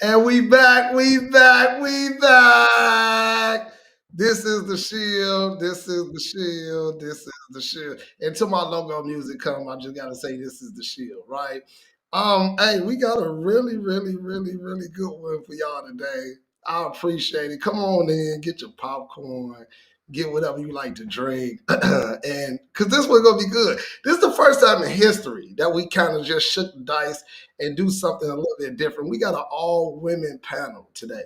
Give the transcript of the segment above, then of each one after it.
And we back. This is the shield. This is the shield. This is the shield. Until my logo music come, I just gotta say this is the shield, right? Hey, we got a really good one for y'all today. I appreciate it. Come on in, get your popcorn, get whatever you like to drink, and because this one's gonna be good. This is the first time in history that we kind of just shook the dice and do something a little bit different. We got an all women panel today.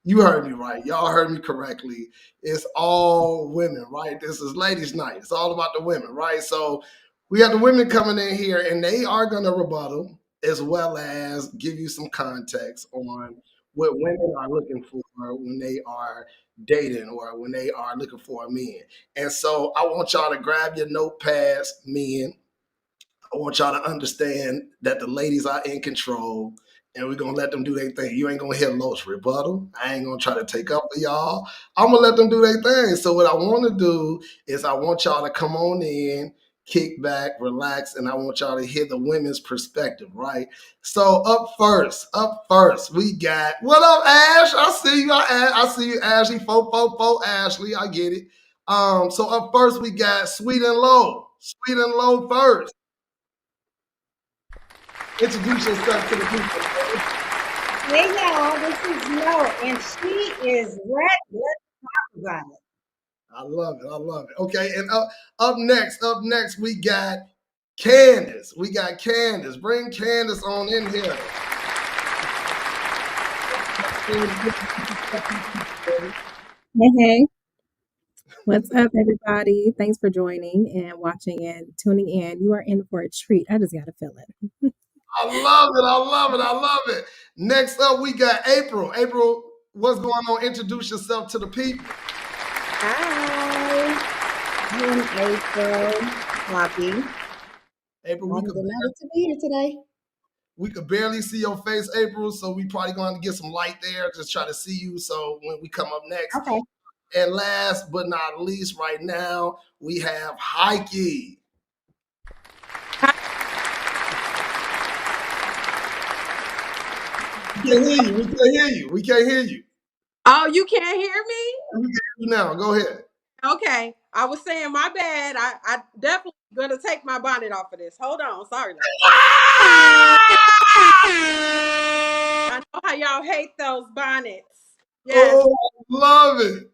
You heard me right. Y'all heard me correctly. It's all women, right? This is ladies' night. It's all about the women, right? So we got the women coming in here and they are going to rebuttal as well as give you some context on what women are looking for when they are dating or when they are looking for a man. And so I want y'all to grab your notepads, men. I want y'all to understand that the ladies are in control and we're gonna let them do their thing. You ain't gonna hear Los rebuttal. I ain't gonna try to take up for y'all. I'm gonna let them do their thing. So what I want to do is I want y'all to come on in, kick back, relax, and I want y'all to hear the women's perspective, right? So up first, we got what up, Ash? I see you, I see you, Ashley. Fo, Ashley. I get it. So up first we got Sweet and Low. Sweet and Low first. Introduce yourself to the people. Hey y'all, this is Mo, and she is ready. Let's talk about it. I love it. I love it. Okay, and up next, we got Candace. We got Candace. Bring Candace on in here. Hey, hey, what's up, everybody? Thanks for joining and watching and tuning in. You are in for a treat. I just got to feel it. I love it. I love it. I love it. Next up, we got April. April, what's going on? Introduce yourself to the people. Hi, I'm April Floppy. April, I'm delighted to be here today. we could barely see your face, April, so we probably going to get some light there. Just try to see you. So when we come up next, Okay. and last but not least, right now we have Heike. We can't hear you. We can't hear you. We can't hear you. Oh, you can't hear me? We can hear you now. Go ahead. Okay. I was saying my bad. I definitely gonna take my bonnet off of this. Hold on. Sorry, love. I know how y'all hate those bonnets. Yes. Oh, I love it.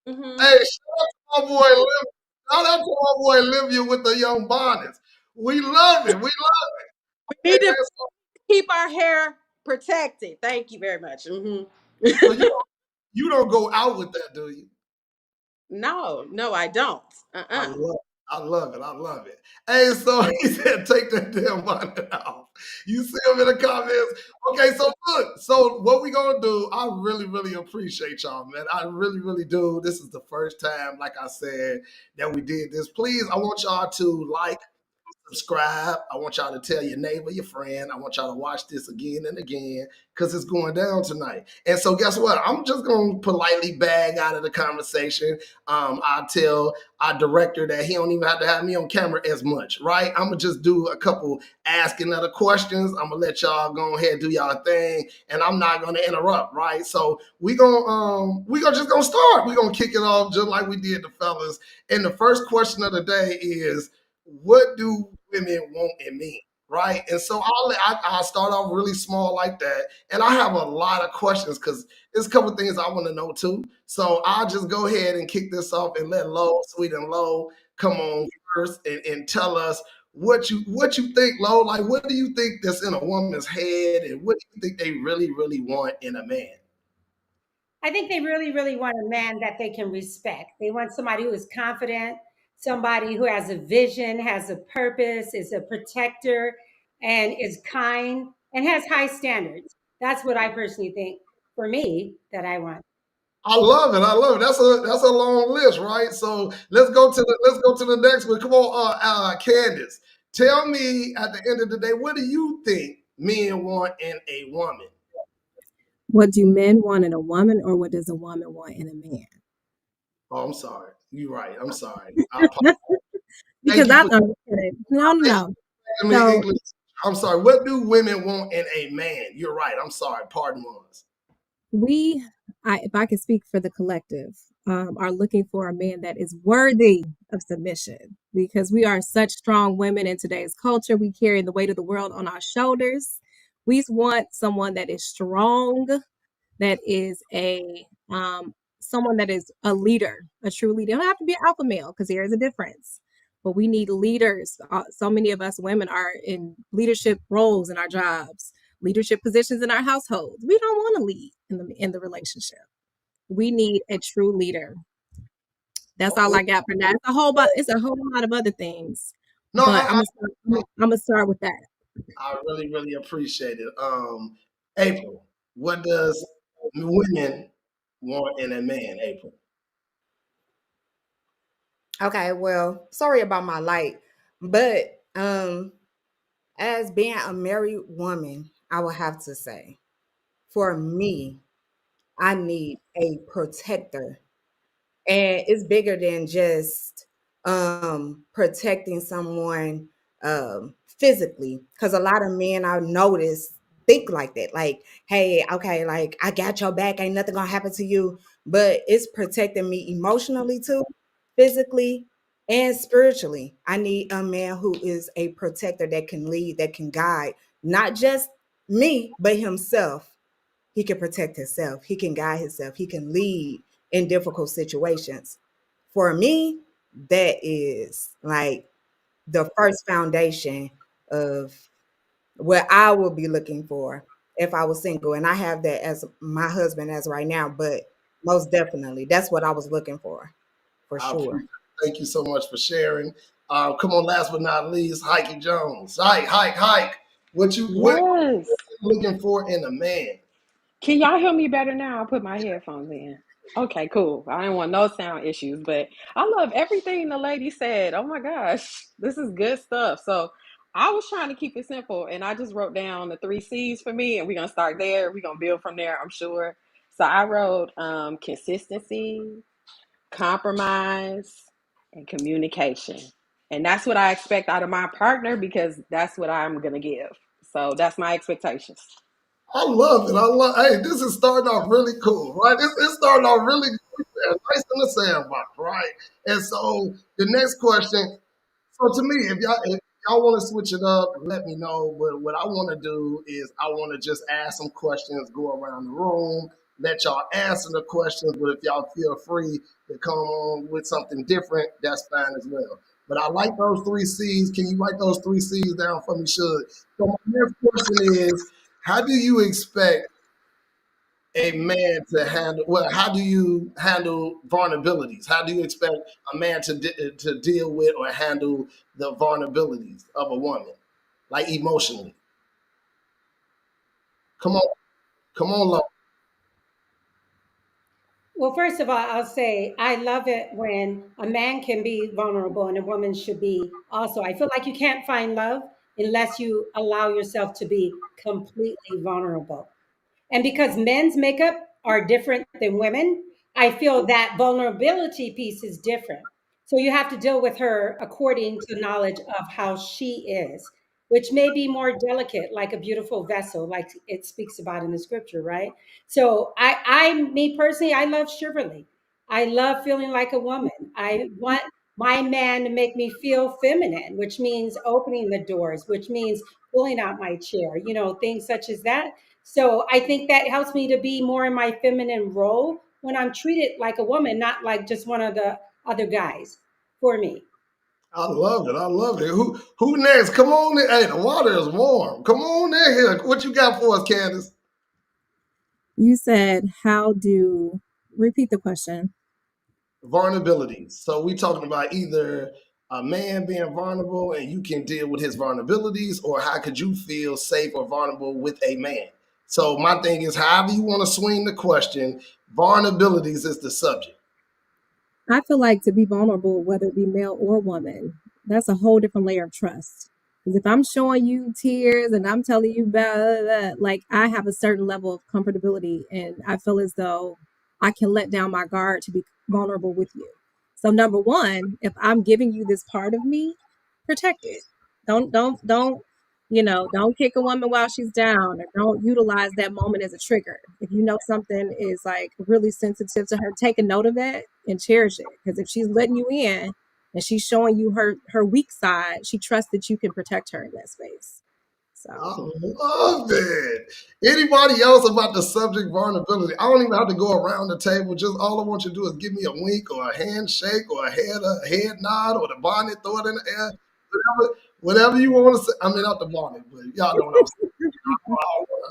Hmm. Hey, shout out to my boy Liv. Shout out to my boy Livia with the young bonnets. We love it. We love We it. need to Man, keep our hair protected. Thank you very much. so you don't go out with that, do you? No, I don't. I Uh-uh. love it. I love it. I love it. Hey, so he said, take that damn bonnet off. You see him in the comments. Okay, so look. So what we gonna do? I really appreciate y'all, man. I really do. This is the first time, like I said, that we did this. Please, I want y'all to like, subscribe. I want y'all to tell your neighbor, your friend. I want y'all to watch this again and again because it's going down tonight. And so, guess what? I'm just going to politely bag out of the conversation. I tell our director that he don't even have to have me on camera as much, right? I'm gonna just do a couple asking other questions. I'm gonna let y'all go ahead and do y'all thing, and I'm not gonna interrupt, right? So we gonna just gonna start. We gonna kick it off just like we did the fellas. And the first question of the day is, what do women want in men, right? And so I'll start off really small like that, and I have a lot of questions because there's a couple things I want to know too. So I'll just go ahead and kick this off and let Low, Sweet and Low, come on first and tell us what you think, Low. Like, what do you think that's in a woman's head, and what do you think they really want in a man? I think they really want a man that they can respect. They want somebody who is confident, somebody who has a vision, has a purpose, is a protector, and is kind and has high standards. That's what I personally think for me that I want. I love it. I love it. That's a long list, right? So let's go to the next one. Come on, Candace. Tell me at the end of the day, what do you think men want in a woman? What do men want in a woman, or what does a woman want in a man? Oh, I'm sorry. You're right. I'm sorry. I apologize. Because Thank you I for understood it. No, no, no. telling me So English. I'm sorry. What do women want in a man? You're right. I'm sorry. Pardon us. If I can speak for the collective, are looking for a man that is worthy of submission because we are such strong women in today's culture. We carry the weight of the world on our shoulders. We want someone that is strong, that is a someone that is a leader, a true leader. It don't have to be an alpha male because there is a difference. But we need leaders. So many of us women are in leadership roles in our jobs, leadership positions in our households. We don't want to lead in the relationship. We need a true leader. That's all I got for now. It's a whole lot of other things, No, but I'm gonna start with that. I really, really appreciate it. April, what does women want in a man, April? Okay, well, sorry about my light, but as being a married woman, I would have to say, for me, I need a protector. And it's bigger than just protecting someone physically, because a lot of men I've noticed think like that, like, hey, okay, like, I got your back, ain't nothing gonna happen to you. But it's protecting me emotionally too, physically and spiritually. I need a man who is a protector, that can lead, that can guide, not just me but himself. He can protect himself, he can guide himself, he can lead in difficult situations. For me, that is like the first foundation of what I will be looking for if I was single. And I have that as my husband as right now, but most definitely that's what I was looking for I sure. appreciate it. Thank you so much for sharing. Come on, last but not least, Heike Jones. Hike. What Yes. you looking for in a man? Can y'all hear me better now? I'll put my headphones in. Okay, cool. I didn't want no sound issues, but I love everything the lady said. Oh my gosh, this is good stuff. So I was trying to keep it simple and I just wrote down the three C's for me and we're gonna start there. We're gonna build from there, I'm sure. So I wrote consistency, compromise, and communication. And that's what I expect out of my partner because that's what I'm gonna give. So that's my expectations. I love it. Hey, this is starting off really cool, right? It's starting off really good, nice in the sandbox, right? And so the next question. So to me, if y'all want to switch it up, let me know. But what I want to do is I want to just ask some questions, go around the room, let y'all answer the questions. But if y'all feel free to come on with something different, that's fine as well. But I like those three C's. Can you write those three C's down for me, Should? So my next question is, how do you expect a man to handle, well, how do you handle vulnerabilities? How do you expect a man to deal with or handle the vulnerabilities of a woman, like emotionally? Come on, come on, love. Well, first of all, I'll say I love it when a man can be vulnerable and a woman should be also. I feel like you can't find love unless you allow yourself to be completely vulnerable. And because men's makeup are different than women, I feel that vulnerability piece is different. So you have to deal with her according to knowledge of how she is, which may be more delicate, like a beautiful vessel, like it speaks about in the scripture, right? So me personally, I love chivalry. I love feeling like a woman. I want my man to make me feel feminine, which means opening the doors, which means pulling out my chair, things such as that. So I think that helps me to be more in my feminine role when I'm treated like a woman, not like just one of the other guys for me. I love it. I love it. Who next? Come on in. Hey, the water is warm. Come on in here. What you got for us, Candace? You said, repeat the question. Vulnerabilities. So we talking about either a man being vulnerable and you can deal with his vulnerabilities, or how could you feel safe or vulnerable with a man? So my thing is, however you want to swing the question, vulnerabilities is the subject. I feel like to be vulnerable, whether it be male or woman, that's a whole different layer of trust. Because if I'm showing you tears and I'm telling you about, like, I have a certain level of comfortability and I feel as though I can let down my guard to be vulnerable with you. So number one, if I'm giving you this part of me, protect it. Don't Don't kick a woman while she's down, or don't utilize that moment as a trigger. If you know something is like really sensitive to her, take a note of that and cherish it. Because if she's letting you in and she's showing you her weak side, she trusts that you can protect her in that space. I So love it. Anybody else about the subject vulnerability? I don't even have to go around the table. Just all I want you to do is give me a wink or a handshake or a head nod or the bonnet, throw it in the air. Whatever you want to say. I mean, not the bonnet, but y'all know what I'm saying.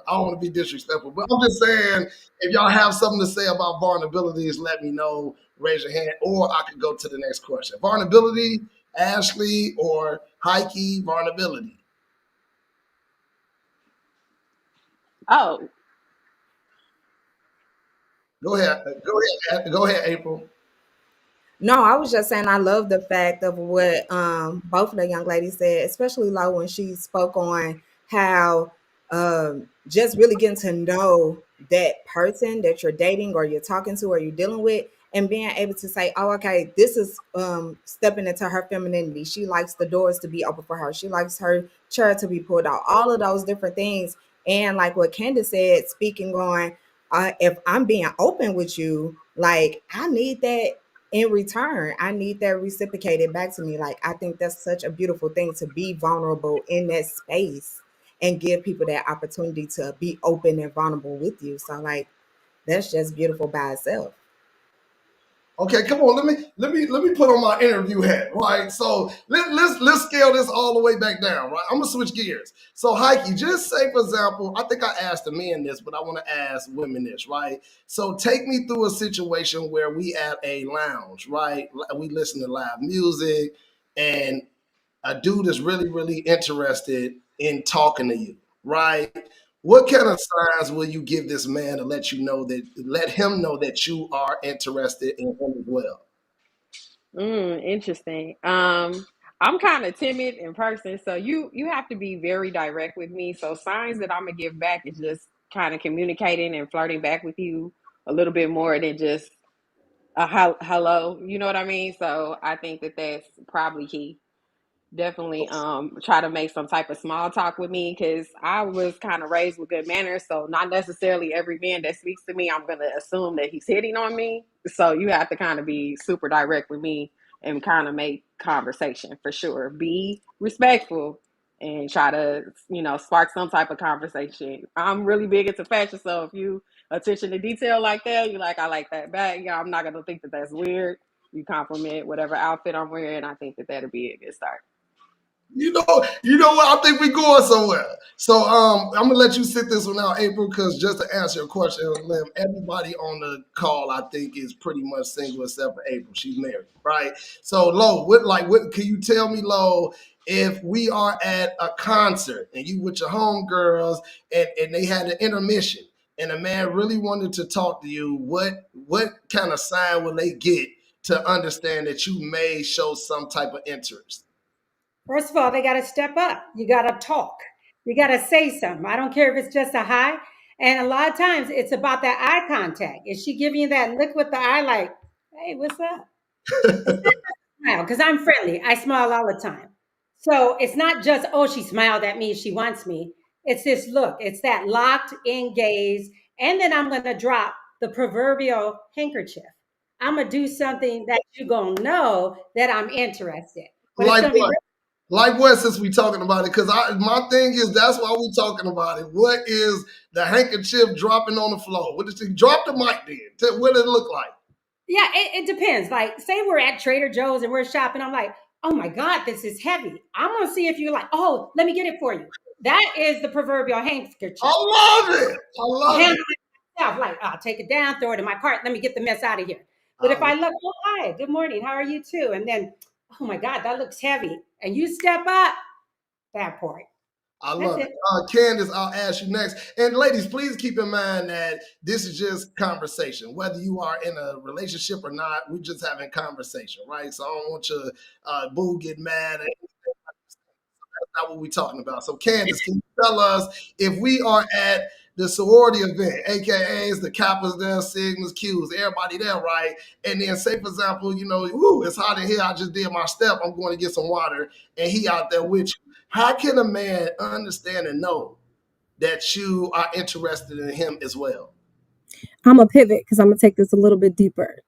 I don't want to be disrespectful, but I'm just saying, if y'all have something to say about vulnerabilities, let me know. Raise your hand, or I could go to the next question. Vulnerability, Ashley or Heike, vulnerability. Oh, Go ahead. Go ahead. Go ahead, April. No, I was just saying I love the fact of what both of the young ladies said, especially like when she spoke on how just really getting to know that person that you're dating or you're talking to or you're dealing with, and being able to say, oh, okay, this is stepping into her femininity. She likes the doors to be open for her. She likes her chair to be pulled out. All of those different things. And like what Candace said, speaking on, if I'm being open with you, like I need that in return. I need that reciprocated back to me. Like I think that's such a beautiful thing to be vulnerable in that space and give people that opportunity to be open and vulnerable with you. So like that's just beautiful by itself. Okay, come on. Let me put on my interview hat. Right. So let's scale this all the way back down. Right. I'm gonna switch gears. So Heike, just say for example, I think I asked the men this, but I want to ask women this. Right. So take me through a situation where we at a lounge. Right. We listen to live music, and a dude is really, really interested in talking to you, right? What kind of signs will you give this man to let him know that you are interested in him as well? interesting. I'm kind of timid in person, so you have to be very direct with me. So signs that I'm gonna give back is just kind of communicating and flirting back with you a little bit more than just a hello. You know what I mean? So I think that that's probably key. Definitely try to make some type of small talk with me, because I was kind of raised with good manners. So not necessarily every man that speaks to me I'm gonna assume that he's hitting on me. So you have to kind of be super direct with me and kind of make conversation for sure. Be respectful and try to spark some type of conversation. I'm really big into fashion, so if you attention to detail like that, you like, I like that bag. Yeah, I'm not gonna think that that's weird. You compliment whatever outfit I'm wearing. I think that that'll be a good start. You know what? I think we going somewhere. So I'm gonna let you sit this one out, April, because just to answer your question, Lim, everybody on the call I think is pretty much single except for April. She's married, right? So Lo, what can you tell me, Lo, if we are at a concert and you with your homegirls and they had an intermission and a man really wanted to talk to you, what kind of sign will they get to understand that you may show some type of interest? First of all, they got to step up. You got to talk. You got to say something. I don't care if it's just a hi. And a lot of times it's about that eye contact. Is she giving you that look with the eye like, hey, what's up? It's not just smile because I'm friendly. I smile all the time. So it's not just, oh, she smiled at me. She wants me. It's this look. It's that locked in gaze. And then I'm going to drop the proverbial handkerchief. I'm going to do something that you're going to know that I'm interested. But it's Like going to be what? Like what? Since we talking about it, because my thing is that's why we talking about it. What is the handkerchief dropping on the floor? What is it? Drop the mic then. What does it look like? Yeah, it depends. Like, say we're at Trader Joe's and we're shopping. I'm like, oh my God, this is heavy. I'm gonna see if you're like, oh, let me get it for you. That is the proverbial I handkerchief. love it. I I'll love it. handle it myself. Like, I'll take it down, throw it in my cart. Let me get the mess out of here. But I, if I look, oh hi, good morning, how are you too? And then, oh my God, that looks heavy. And you step up, that part. I That's love it. it. Candace, I'll ask you next. And ladies, please keep in mind that this is just conversation. Whether you are in a relationship or not, we're just having conversation, right? So I don't want your boo get mad. That's not what we're talking about. So, Candace, can you tell us if we are at the sorority event, AKAs, the Kappas there, Sigmas, Qs, everybody there, right? And then, say, for example, it's hot in here. I just did my step. I'm going to get some water, and he out there with you. How can a man understand and know that you are interested in him as well? I'm gonna pivot because I'm gonna take this a little bit deeper.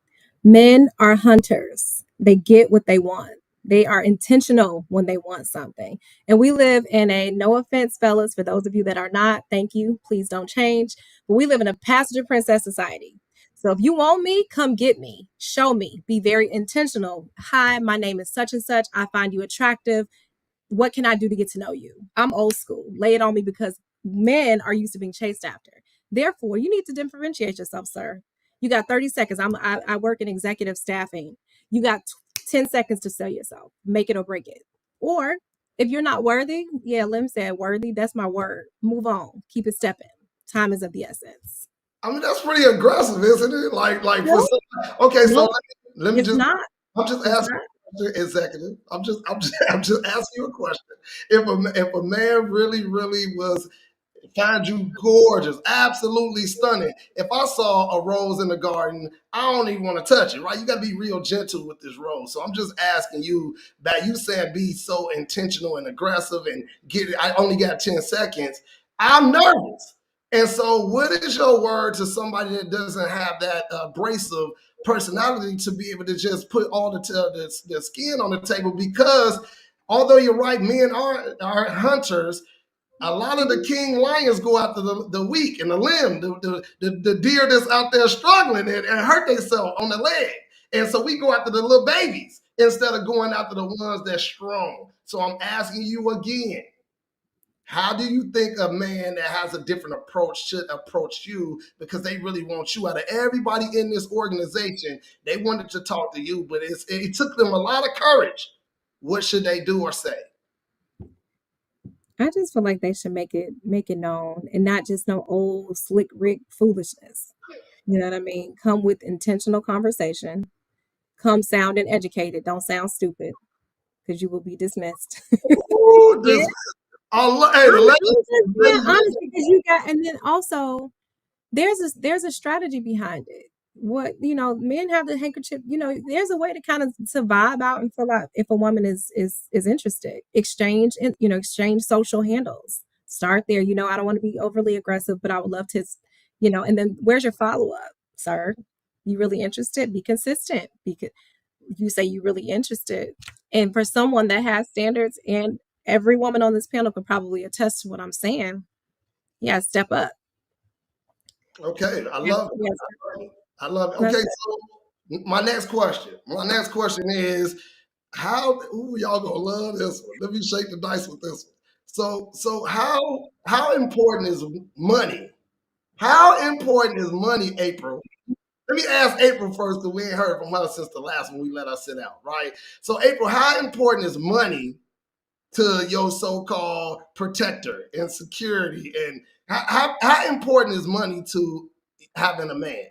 Men are hunters. They get what they want. They are intentional when they want something. And we live in a, no offense, fellas, for those of you that are not, thank you. Please don't change. But we live in a passenger princess society. So if you want me, come get me. Show me. Be very intentional. Hi, my name is such and such. I find you attractive. What can I do to get to know you? I'm old school. Lay it on me because men are used to being chased after. Therefore, you need to differentiate yourself, sir. You got 30 seconds. I work in executive staffing. You got 10 seconds to sell yourself. Make it or break it. Or if you're not worthy, yeah, Lim said worthy. That's my word. Move on. Keep it stepping. Time is of the essence. I mean, that's pretty aggressive, isn't it? Like for No, some, okay, so no, let me it's just not. I'm just It's asking not. a question, executive. I'm just asking you a question. If a man really was find you gorgeous, absolutely stunning. If I saw a rose in the garden, I don't even want to touch it, right? You got to be real gentle with this rose. So I'm just asking you that you said be so intentional and aggressive and get it. I only got 10 seconds. I'm nervous. And so, what is your word to somebody that doesn't have that abrasive personality to be able to just put all the skin on the table? Because although you're right, men are hunters, a lot of the king lions go after the weak and the limb, the deer that's out there struggling and hurt themselves on the leg. And so we go after the little babies instead of going after the ones that's strong. So I'm asking you again, how do you think a man that has a different approach should approach you? Because they really want you. Out of everybody in this organization, they wanted to talk to you, but it took them a lot of courage. What should they do or say? I just feel like they should make it known and not just no old slick Rick foolishness. You know what I mean? Come with intentional conversation. Come sounding educated. Don't sound stupid because you will be dismissed. Ooh, Yeah, hey, the I'm just being ladies, honest because you got, and then also there's a strategy behind it. What men have the handkerchief. There's a way to kind of to vibe out and feel out if a woman is interested. Exchange and exchange social handles. Start there. I don't want to be overly aggressive, but I would love to, And then where's your follow up, sir? You really interested? Be consistent. Because you say you really interested, and for someone that has standards, and every woman on this panel could probably attest to what I'm saying. Yeah, step up. okay, I Yes, love it. yes, I love it. that's Okay, it. so my next question. My next question is how ooh, y'all gonna love this one. Let me shake the dice with this one. So how important is money? How important is money, April? Let me ask April first, because we ain't heard from her since the last one we let her sit out, right? So April, how important is money to your so-called protector and security? And how important is money to having a man?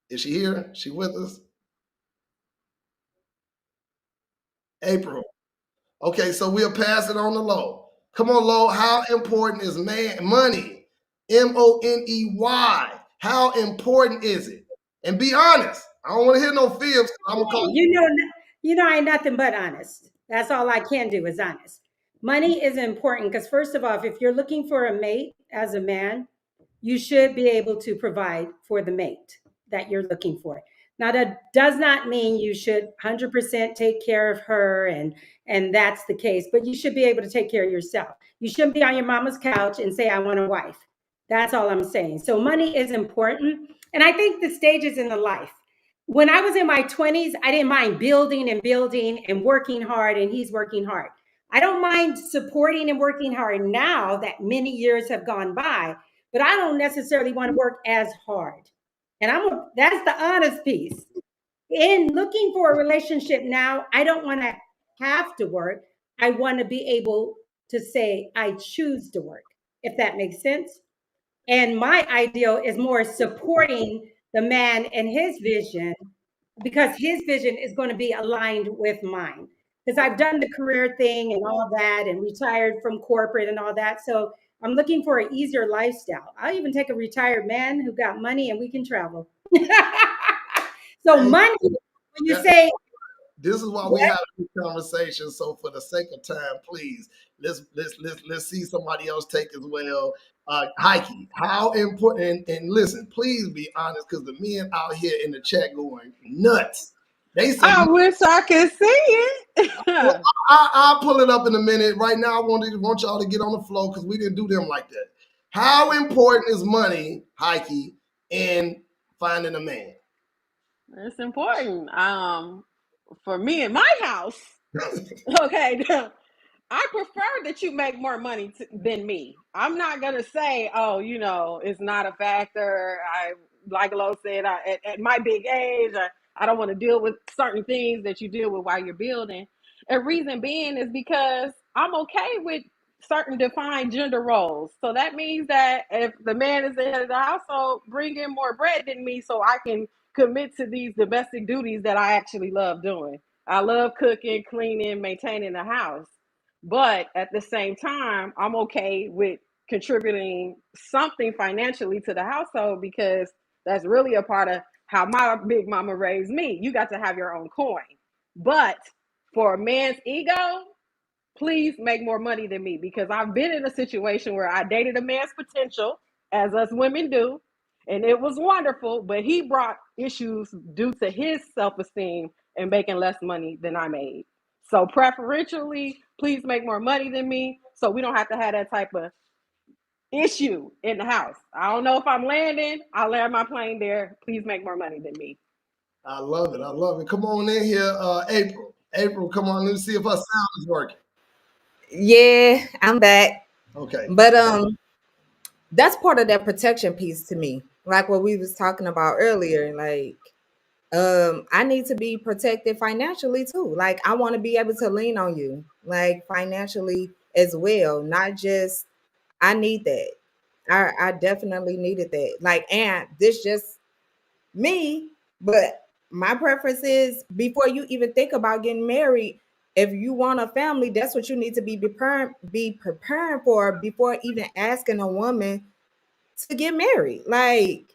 Is she here? She with us? April. Okay, so we'll pass it on to Low. Come on, Low. How important is money? Money. How important is it? And be honest. I don't want to hear no fibs. I'm gonna call you. I ain't nothing but honest. That's all I can do is honest. Money is important because first of all, if you're looking for a mate as a man, you should be able to provide for the mate that you're looking for. Now that does not mean you should 100% take care of her and that's the case, but you should be able to take care of yourself. You shouldn't be on your mama's couch and say I want a wife. That's all I'm saying. So money is important, and I think the stages in the life. When I was in my 20s, I didn't mind building and working hard, and he's working hard. I don't mind supporting and working hard now that many years have gone by, but I don't necessarily want to work as hard. And that's the honest piece. In looking for a relationship now, I don't want to have to work. I want to be able to say I choose to work, if that makes sense. And my ideal is more supporting the man and his vision because his vision is going to be aligned with mine. Because I've done the career thing and all that and retired from corporate and all that. So I'm looking for an easier lifestyle. I'll even take a retired man who got money and we can travel. So Hey, money, when you that, say This is why we have this conversation. So for the sake of time, please let's see somebody else take as well. Heike, how important? And listen, please be honest, because the men out here in the chat going nuts. They say I wish I could see it. I'll pull it up in a minute. Right now, I want y'all to get on the flow because we didn't do them like that. How important is money, Heike, in finding a man? It's important. For me in my house, okay, I prefer that you make more money than me. I'm not gonna say, oh, it's not a factor. Like Lo said, at my big age, I don't want to deal with certain things that you deal with while you're building. And reason being is because I'm okay with certain defined gender roles. So that means that if the man is the head of the household, bring in more bread than me so I can commit to these domestic duties that I actually love doing. I love cooking, cleaning, maintaining the house. But at the same time, I'm okay with contributing something financially to the household because that's really a part of how my big mama raised me. You got to have your own coin. But for a man's ego, please make more money than me, because I've been in a situation where I dated a man's potential, as us women do, and it was wonderful, but he brought issues due to his self-esteem and making less money than I made. So preferentially, please make more money than me so we don't have to have that type of issue in the house. I don't know if I'm landing. I'll land my plane there. Please make more money than me. I love it. I love it. Come on in here, April. April, come on. Let me see if our sound is working. Yeah, I'm back. Okay. But that's part of that protection piece to me. Like what we was talking about earlier. Like, I need to be protected financially too. Like I want to be able to lean on you, like financially as well. Not just I need that. I definitely needed that. Like, and this just me, but my preference is before you even think about getting married, if you want a family, that's what you need to be preparing for before even asking a woman to get married. Like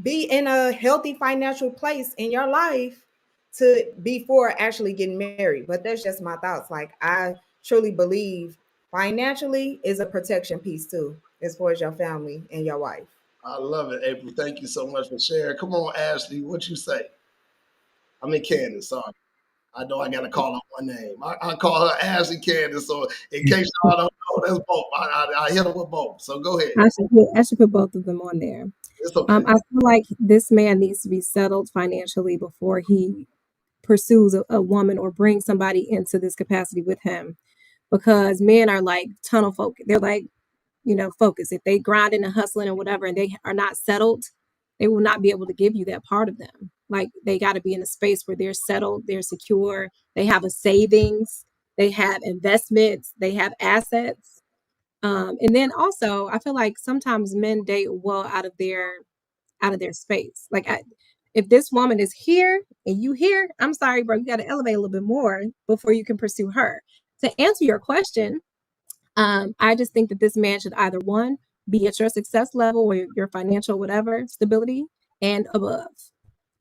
be in a healthy financial place in your life to before actually getting married. But that's just my thoughts. Like I truly believe financially is a protection piece too, as far as your family and your wife. I love it, April. Thank you so much for sharing. Come on, Ashley. What you say? I mean, Candace. Sorry. I know I got to call her one name. I call her Ashley Candace. So in case y'all don't know, that's both. I hit her with both. So go ahead. I should put both of them on there. It's okay. I feel like this man needs to be settled financially before he pursues a woman or brings somebody into this capacity with him, because men are like tunnel focus. They're like, focus. If they grinding and hustling and whatever, and they are not settled, they will not be able to give you that part of them. Like they got to be in a space where they're settled, they're secure, they have a savings, they have investments, they have assets. And then also, I feel like sometimes men date well out of their space. Like if this woman is here and you here, I'm sorry, bro, you got to elevate a little bit more before you can pursue her. To answer your question, I just think that this man should either one, be at your success level or your financial whatever stability and above,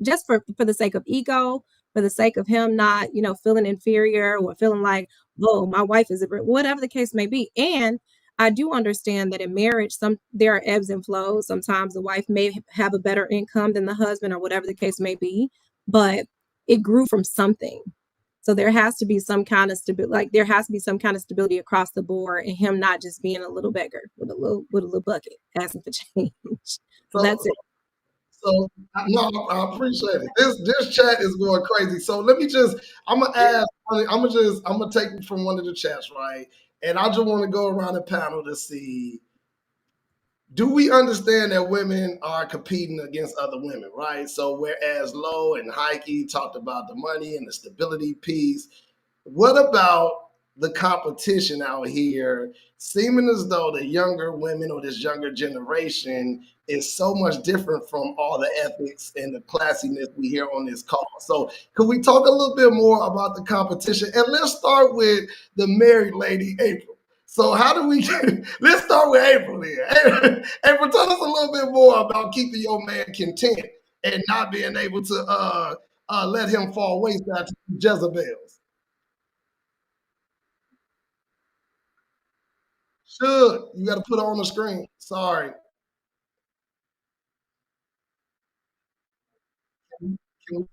just for the sake of ego, for the sake of him not feeling inferior or feeling like, oh, my wife is whatever the case may be. And I do understand that in marriage, there are ebbs and flows. Sometimes the wife may have a better income than the husband or whatever the case may be, but it grew from something. So there has to be some kind of stability, like there has to be some kind of stability across the board, and him not just being a little beggar with a little bucket asking for change. So So, that's it. so no, I appreciate it. This chat is going crazy. So let me just, I'm gonna ask, I'm gonna take it from one of the chats, right? And I just want to go around the panel to see, do we understand that women are competing against other women, right? So whereas Lo and Heike talked about the money and the stability piece, what about the competition out here, seeming as though the younger women or this younger generation is so much different from all the ethics and the classiness we hear on this call? So could we talk a little bit more about the competition? And let's start with the married lady, April. So how do we let's start with April here. April, tell us a little bit more about keeping your man content and not being able to let him fall wayside to Jezebels? Should you got to put it on the screen? Sorry. Can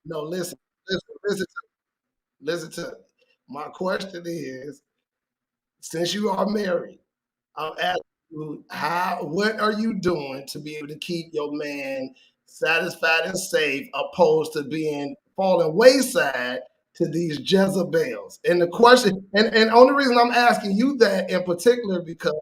no, listen, listen to me. My question is, since you are married, I'm asking you, what are you doing to be able to keep your man satisfied and safe, opposed to being falling wayside to these Jezebels? And the question, and only reason I'm asking you that in particular because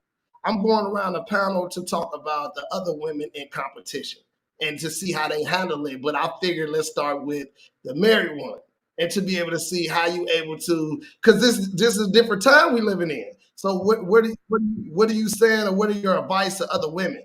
I'm going around the panel to talk about the other women in competition and to see how they handle it. But I figured let's start with the married one and to be able to see how you able to, because this is a different time we living in. So what are you saying, or what are your advice to other women?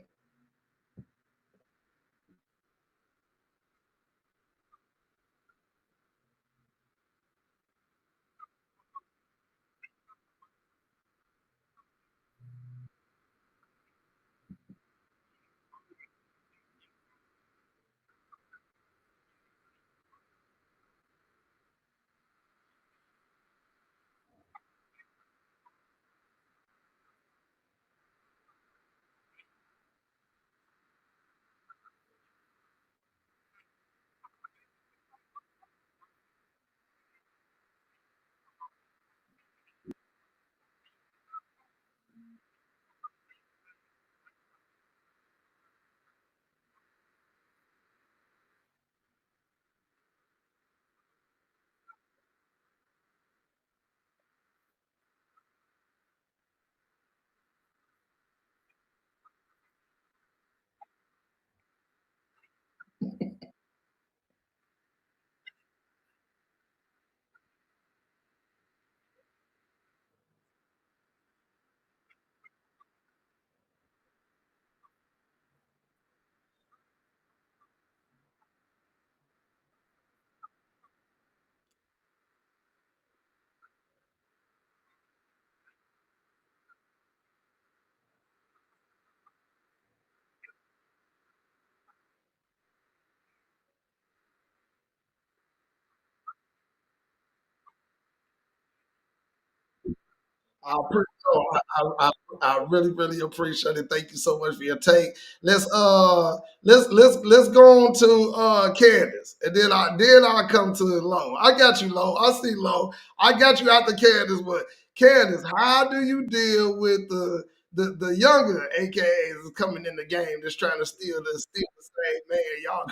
I, appre- oh, I really really appreciate it. Thank you so much for your take. Let's go on to Candace, and then I come to Low. I got you, Low. I see Low. I got you after Candace, but Candace, how do you deal with the younger AKAs coming in the game, just trying to steal the same man? Y'all,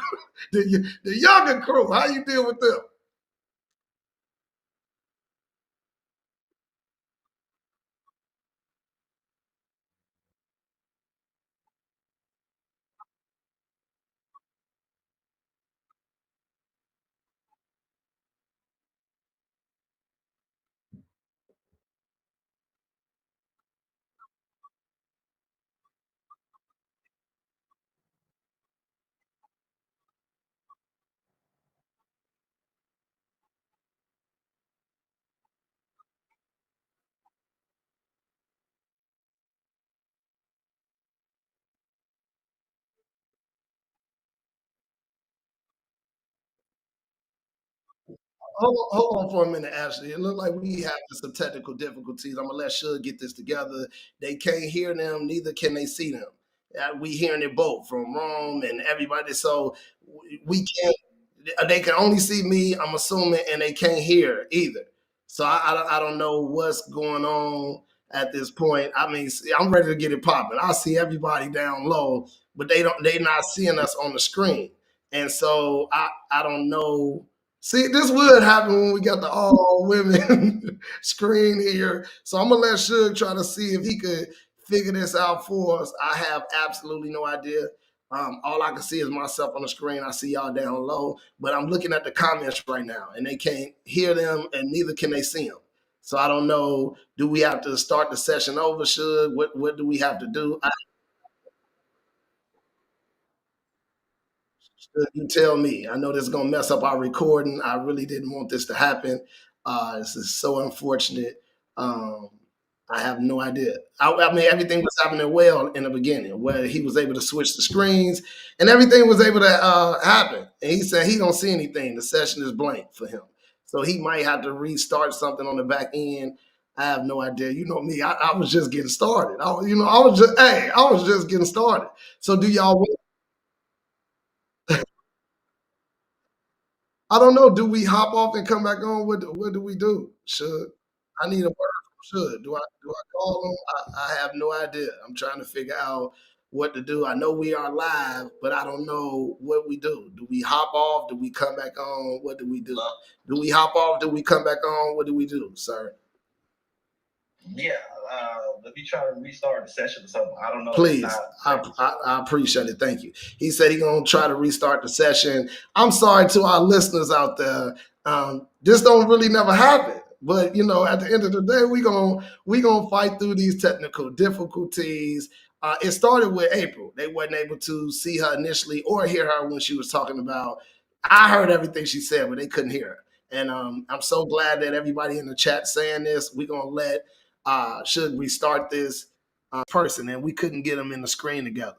the younger crew. How you deal with them? Hold on for a minute, Ashley. It looked like we having some technical difficulties. I'm gonna let Suge get this together. They can't hear them, neither can they see them. We hearing it both from Rome and everybody. So we can't. They can only see me. I'm assuming, and they can't hear either. So I don't know what's going on at this point. I mean, see, I'm ready to get it popping. I see everybody down low, but they don't. They not seeing us on the screen, and so I don't know. See, this would happen when we got the all women screen here. So I'm gonna let Suge try to see if he could figure this out for us. I have absolutely no idea. All I can see is myself on the screen. I see y'all down low, but I'm looking at the comments right now, and they can't hear them, and neither can they see them. So I don't know. Do we have to start the session over? Should what do we have to do? You tell me. I know this is gonna mess up our recording. I really didn't want this to happen. This is so unfortunate. Um, I I have no idea. I mean, everything was happening well in the beginning, where he was able to switch the screens and everything was able to happen. And he said he don't see anything. The session is blank for him, so he might have to restart something on the back end. I have no idea. You know me. I was just getting started. I was just getting started. So do y'all? I don't know. Do we hop off and come back on? What do we do? Should I need a word from Should? Do I call him? I have no idea. I'm trying to figure out what to do. I know we are live, but I don't know what we do. Do we hop off? Do we come back on? What do we do? Do we hop off? Do we come back on? What do we do, sir? Yeah, let me try to restart the session or something. I don't know. Please, I appreciate it. Thank you. He said he's gonna try to restart the session. I'm sorry to our listeners out there. This don't really never happen. But you know, at the end of the day, we gonna fight through these technical difficulties. It started with April. They wasn't able to see her initially or hear her when she was talking about. I heard everything she said, but they couldn't hear her. And I'm so glad that everybody in the chat saying this. We're gonna let should we start this person, and we couldn't get them in the screen together.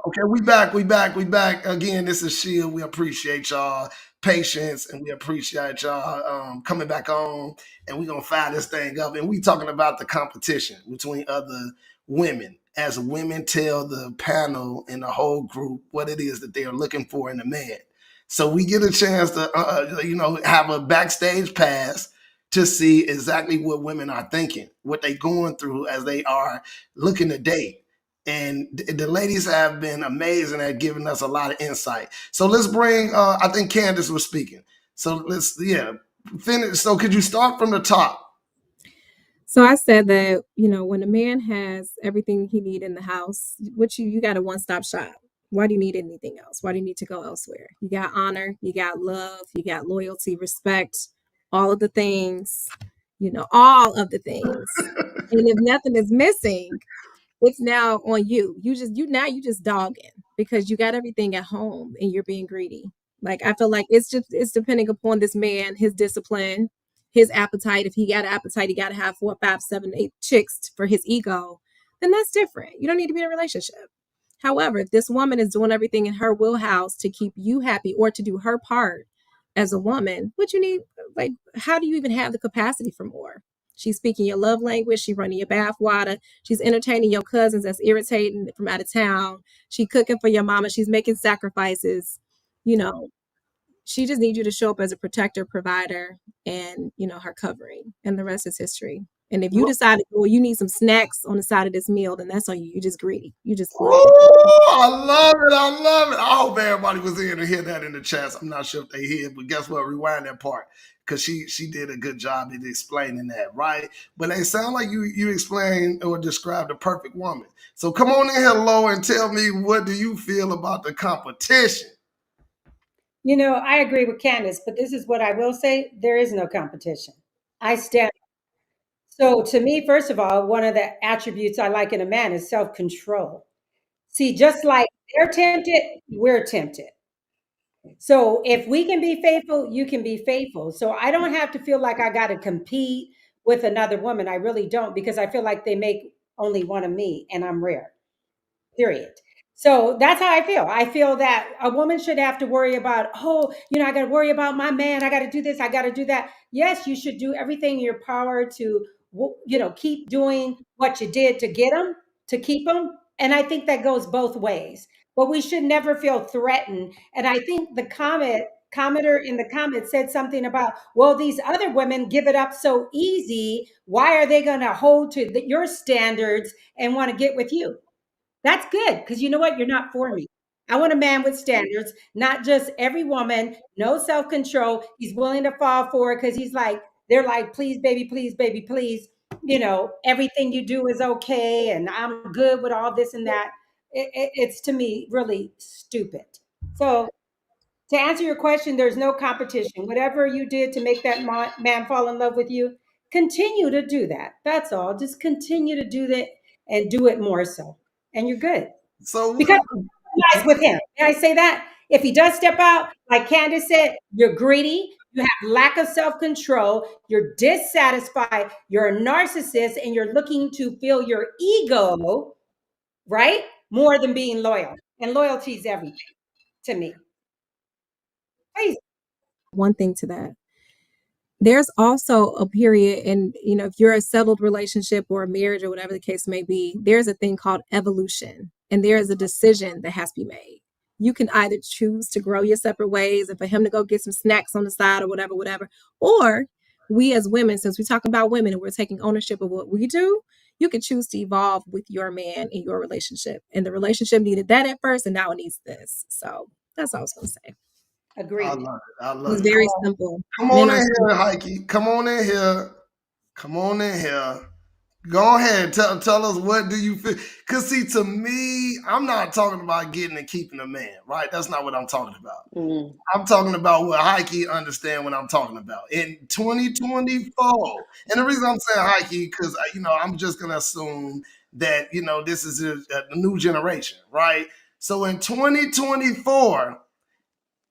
Okay, we back again. This is Shield. We appreciate y'all patience, and we appreciate y'all coming back on, and we're gonna fire this thing up. And we talking about the competition between other women, as women tell the panel and the whole group what it is that they are looking for in a man. So we get a chance to have a backstage pass to see exactly what women are thinking, what they going through as they are looking to date. And the ladies have been amazing at giving us a lot of insight. So let's bring, I think Candace was speaking. So finish. So could you start from the top? So I said that, when a man has everything he need in the house, you got a one-stop shop. Why do you need anything else? Why do you need to go elsewhere? You got honor, you got love, you got loyalty, respect, all of the things, all of the things. And if nothing is missing, it's now on you. You just dogging because you got everything at home and you're being greedy. Like, I feel like it's depending upon this man, his discipline, his appetite. If he got an appetite, he got to have 4, 5, 7, 8 chicks for his ego. Then that's different. You don't need to be in a relationship. However, if this woman is doing everything in her wheelhouse to keep you happy or to do her part as a woman, what you need, like, how do you even have the capacity for more? She's speaking your love language. She's running your bath water. She's entertaining your cousins that's irritating from out of town. She's cooking for your mama. She's making sacrifices. She just needs you to show up as a protector, provider, and, her covering. And the rest is history. And if you decide, you need some snacks on the side of this meal, then that's on you. You're just greedy. You just I love it. I love it. I hope everybody was in to hear that in the chats. I'm not sure if they hear, but guess what? Rewind that part, because she did a good job in explaining that, right? But they sound like you explained or described the perfect woman. So come on in here, Lo, and tell me, what do you feel about the competition? I agree with Candace, but this is what I will say. There is no competition. I stand. So to me, first of all, one of the attributes I like in a man is self-control. See, just like they're tempted, we're tempted. So if we can be faithful, you can be faithful. So I don't have to feel like I got to compete with another woman. I really don't, because I feel like they make only one of me and I'm rare. Period. So that's how I feel. I feel that a woman should have to worry about, I got to worry about my man. I got to do this. I got to do that. Yes, you should do everything in your power to, keep doing what you did to get them, to keep them. And I think that goes both ways. But we should never feel threatened. And I think the commenter in the comments said something about, well, these other women give it up so easy. Why are they going to hold to your standards and want to get with you? That's good, because you know what? You're not for me. I want a man with standards, not just every woman, no self-control. He's willing to fall for it because they're like, please, baby, please. Everything you do is okay, and I'm good with all this and that. It's to me really stupid. So to answer your question, there's no competition. Whatever you did to make that man fall in love with you, continue to do that. That's all. Just continue to do that and do it more so. And you're good. So Because you're nice with him. Can I say that? If he does step out, like Candace said, you're greedy. You have lack of self control. You're dissatisfied. You're a narcissist, and you're looking to fill your ego, right? More than being loyal. And loyalty is everything to me. Please. One thing to that. There's also a period, and if you're a settled relationship or a marriage or whatever the case may be, there's a thing called evolution, and there is a decision that has to be made. You can either choose to grow your separate ways and for him to go get some snacks on the side or whatever, or we as women, since we talk about women and we're taking ownership of what we do, you can choose to evolve with your man in your relationship. And the relationship needed that at first, and now it needs this. So that's all I was going to say. I Agreed. love it. I love It's it. Come very on, simple. come on Men in are here, simple. Heike. Come on in here. Come on in here. Go ahead, tell us what do you feel? Cause see, to me, I'm not talking about getting and keeping a man, right? That's not what I'm talking about. Mm. I'm talking about what Heike understand what I'm talking about in 2024. And the reason I'm saying Heike, because I'm just gonna assume that this is a new generation, right? So in 2024,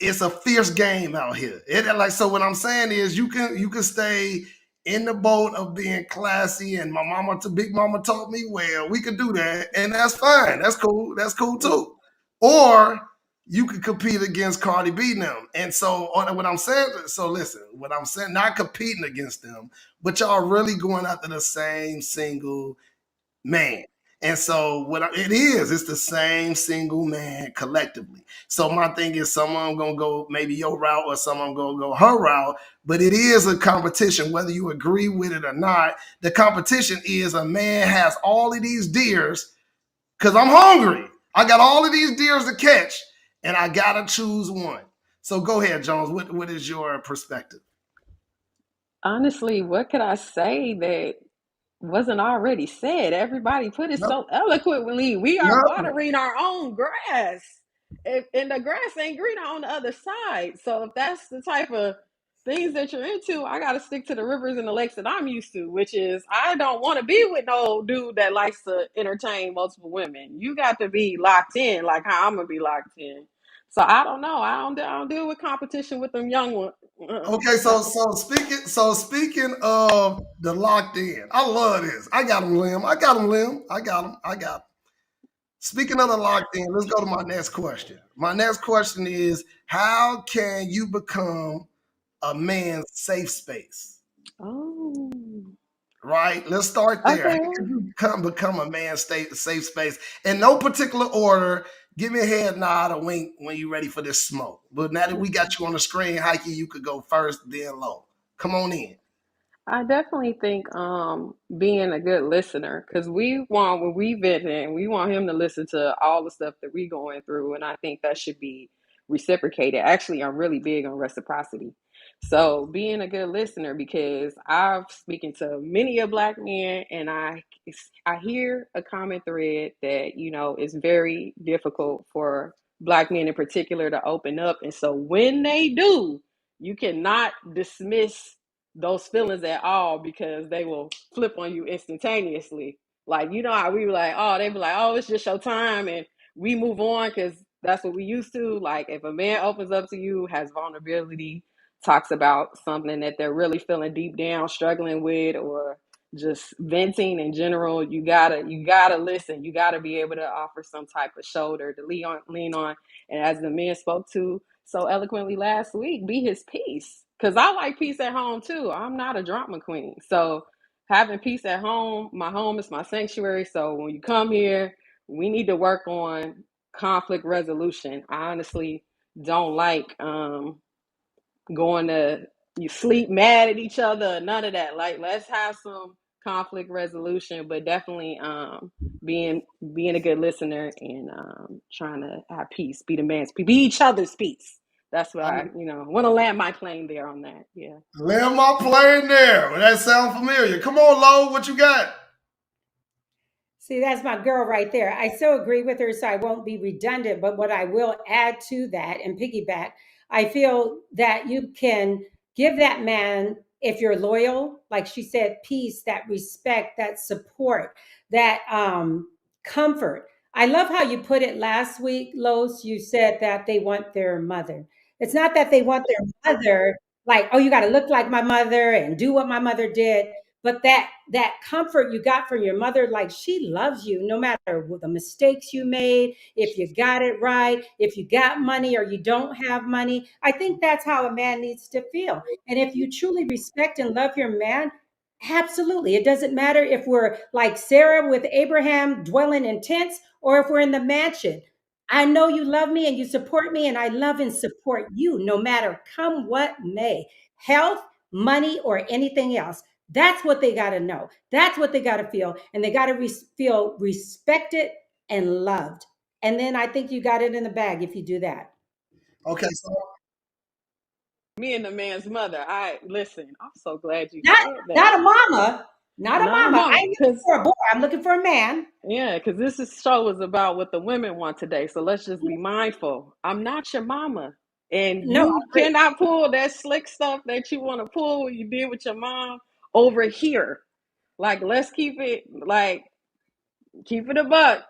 it's a fierce game out here. So what I'm saying is you can stay in the boat of being classy, and my mama to big mama taught me well. We could do that, and that's fine. That's cool. That's cool too. Or you could compete against Cardi B them. And so what I'm saying, so listen, what I'm saying, not competing against them, but y'all really going after the same single man. And so it is, it's the same single man collectively. So my thing is, someone gonna go maybe your route, or someone gonna go her route, but it is a competition, whether you agree with it or not. The competition is a man has all of these deers because I'm hungry. I got all of these deers to catch, and I gotta choose one. So go ahead, Jones. What is your perspective? Honestly, what could I say that wasn't already said? Everybody put it No, so eloquently. We are no. watering our own grass. And the grass ain't greener on the other side. So if that's the type of things that you're into, I got to stick to the rivers and the lakes that I'm used to, which is I don't want to be with no dude that likes to entertain multiple women. You got to be locked in, like how I'm gonna be locked in. So I don't know. I don't deal with competition with them young ones. Okay, so speaking of the locked in, I love this. I got him, Lim. I got him, Lim. I got him. I got him. Speaking of the locked in, let's go to my next question. My next question is, how can you become a man's safe space? Oh, Right? Let's start there. How okay. can you become a man's safe space? In no particular order. Give me a head nod or wink when you're ready for this smoke. But now that we got you on the screen, Heike, you could go first, then low. Come on in. I definitely think being a good listener, because we want, when we visit, we want him to listen to all the stuff that we going through, and I think that should be reciprocated. Actually, I'm really big on reciprocity. So being a good listener, because I've speaking to many a black men, and I hear a common thread that is very difficult for black men in particular to open up, and so when they do, you cannot dismiss those feelings at all, because they will flip on you instantaneously. Like, how we were like, oh, they be like, oh, it's just your time, and we move on because that's what we used to. Like, if a man opens up to you, has vulnerability, talks about something that they're really feeling deep down, struggling with, or just venting in general, you gotta listen. You gotta be able to offer some type of shoulder to lean on. And as the men spoke to so eloquently last week, be his peace. Because I like peace at home too. I'm not a drama queen. So having peace at home, my home is my sanctuary. So when you come here, we need to work on conflict resolution. I honestly don't like going to you sleep mad at each other, none of that. Like, let's have some conflict resolution, but definitely being being a good listener, and trying to have peace, be the man's peace, be each other's peace. That's what I want to land my plane there on that. Yeah. Land my plane there. Well, that sound familiar. Come on, Lo, what you got? See, that's my girl right there. I so agree with her, so I won't be redundant. But what I will add to that and piggyback, I feel that you can give that man, if you're loyal, like she said, peace, that respect, that support, that comfort. I love how you put it last week, Los. You said that they want their mother. It's not that they want their mother, like, oh, you got to look like my mother and do what my mother did. But that comfort you got from your mother, like she loves you no matter what the mistakes you made, if you got it right, if you got money or you don't have money. I think that's how a man needs to feel. And if you truly respect and love your man, absolutely. It doesn't matter if we're like Sarah with Abraham dwelling in tents or if we're in the mansion. I know you love me and you support me, and I love and support you no matter come what may. Health, money, or anything else. That's what they got to know. That's what they got to feel. And they got to feel respected and loved. And then I think you got it in the bag if you do that. Okay, so Me and the man's mother. I listen. I'm so glad you Not said that. not a mama. Not a Not a mama. I mama, ain't looking because for a boy. I'm looking for a man. yeah, because show is about what the women want today. So let's just be mindful. I'm not your mama, and No, I you agree. cannot pull that slick stuff that you want to pull when you did with your mom over here. Like, let's keep it a buck.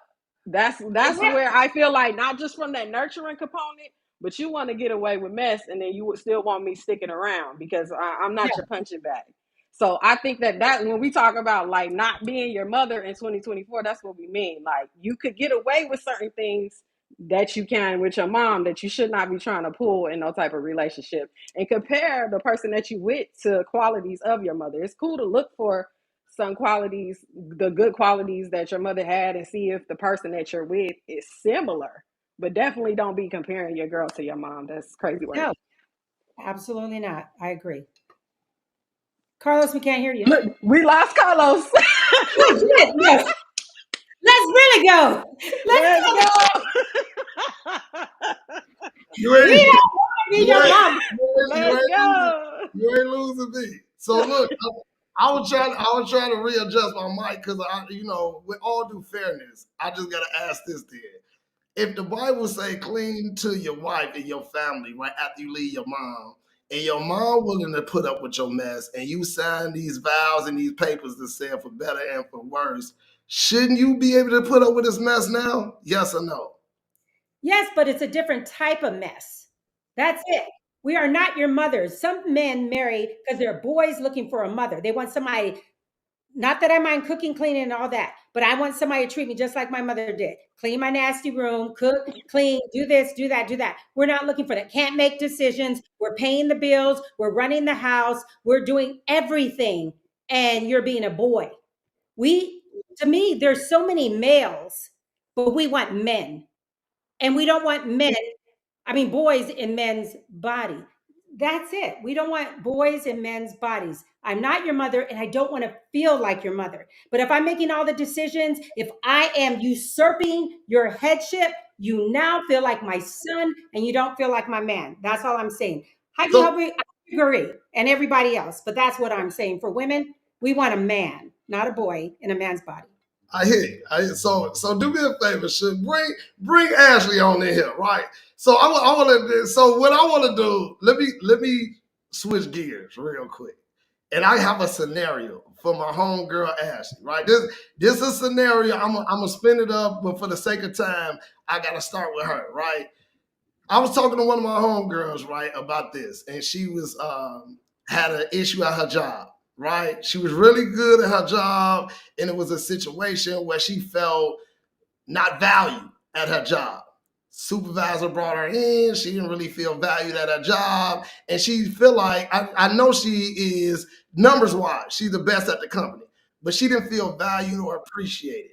That's Yeah, where I feel like not just from that nurturing component, but you want to get away with mess, and then you would still want me sticking around because I'm not yeah. your punching bag. So I think that when we talk about like not being your mother in 2024, that's what we mean. Like you could get away with certain things that you can with your mom that you should not be trying to pull in no type of relationship, and compare the person that you with to qualities of your mother. It's cool to look for some qualities, the good qualities that your mother had, and see if the person that you're with is similar. But definitely don't be comparing your girl to your mom. That's crazy work. No, absolutely not. I agree. Carlos, we can't hear you. Look, we lost Carlos. We did. Yes. Let's really go. Let's Let's go. go. you We ain't don't want to be you your ain't mama. you Let's ain't losing go. you ain't losing me. So look, I was trying to readjust my mic because with all due fairness, I just gotta ask this then. If the Bible say cling to your wife and your family right after you leave your mom, and your mom willing to put up with your mess, and you sign these vows and these papers that say for better and for worse, shouldn't you be able to put up with this mess now? Yes or no? Yes, but it's a different type of mess. That's it. We are not your mothers. Some men marry because they're boys looking for a mother. They want somebody, not that I mind cooking, cleaning, and all that, but I want somebody to treat me just like my mother did. Clean my nasty room, cook, clean, do this, do that, do that. We're not looking for that. Can't make decisions. We're paying the bills. We're running the house. We're doing everything. And you're being a boy. To me, there's so many males, but we want men. And we don't want men, I mean, boys in men's body. That's it. We don't want boys in men's bodies. I'm not your mother and I don't want to feel like your mother. But if I'm making all the decisions, if I am usurping your headship, you now feel like my son and you don't feel like my man. That's all I'm saying. So I agree, and everybody else, but that's what I'm saying. For women, we want a man, not a boy in a man's body. I hear you. So do me a favor, should bring Ashley on in here, right? So I want to. So what I want to do, let me switch gears real quick, and I have a scenario for my homegirl Ashley, right? This is a scenario. I'm gonna spin it up, but for the sake of time, I gotta start with her, right? I was talking to one of my homegirls, right, about this, and she was had an issue at her job, right? She was really good at her job, and it was a situation where she felt not valued at her job. Supervisor brought her in. She didn't really feel valued at her job. And she feel like, I know she is numbers wise, she's the best at the company, but she didn't feel valued or appreciated.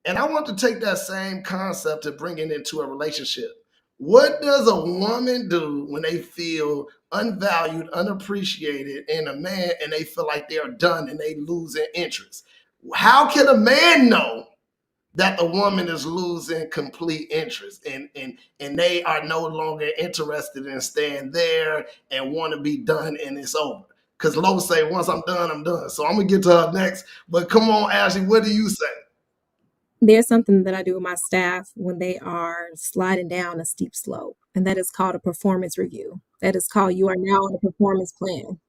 And I want to take that same concept and bring it into a relationship. What does a woman do when they feel unvalued, unappreciated in a man and they feel like they're done and they losing interest? How can a man know that the woman is losing complete interest and they are no longer interested in staying there and want to be done and it's over? Because Lo say, once I'm done, I'm done. So I'm gonna get to her next. But come on, Ashley, what do you say? There's something that I do with my staff when they are sliding down a steep slope, and that is called a performance review. That is called you are now on a performance plan.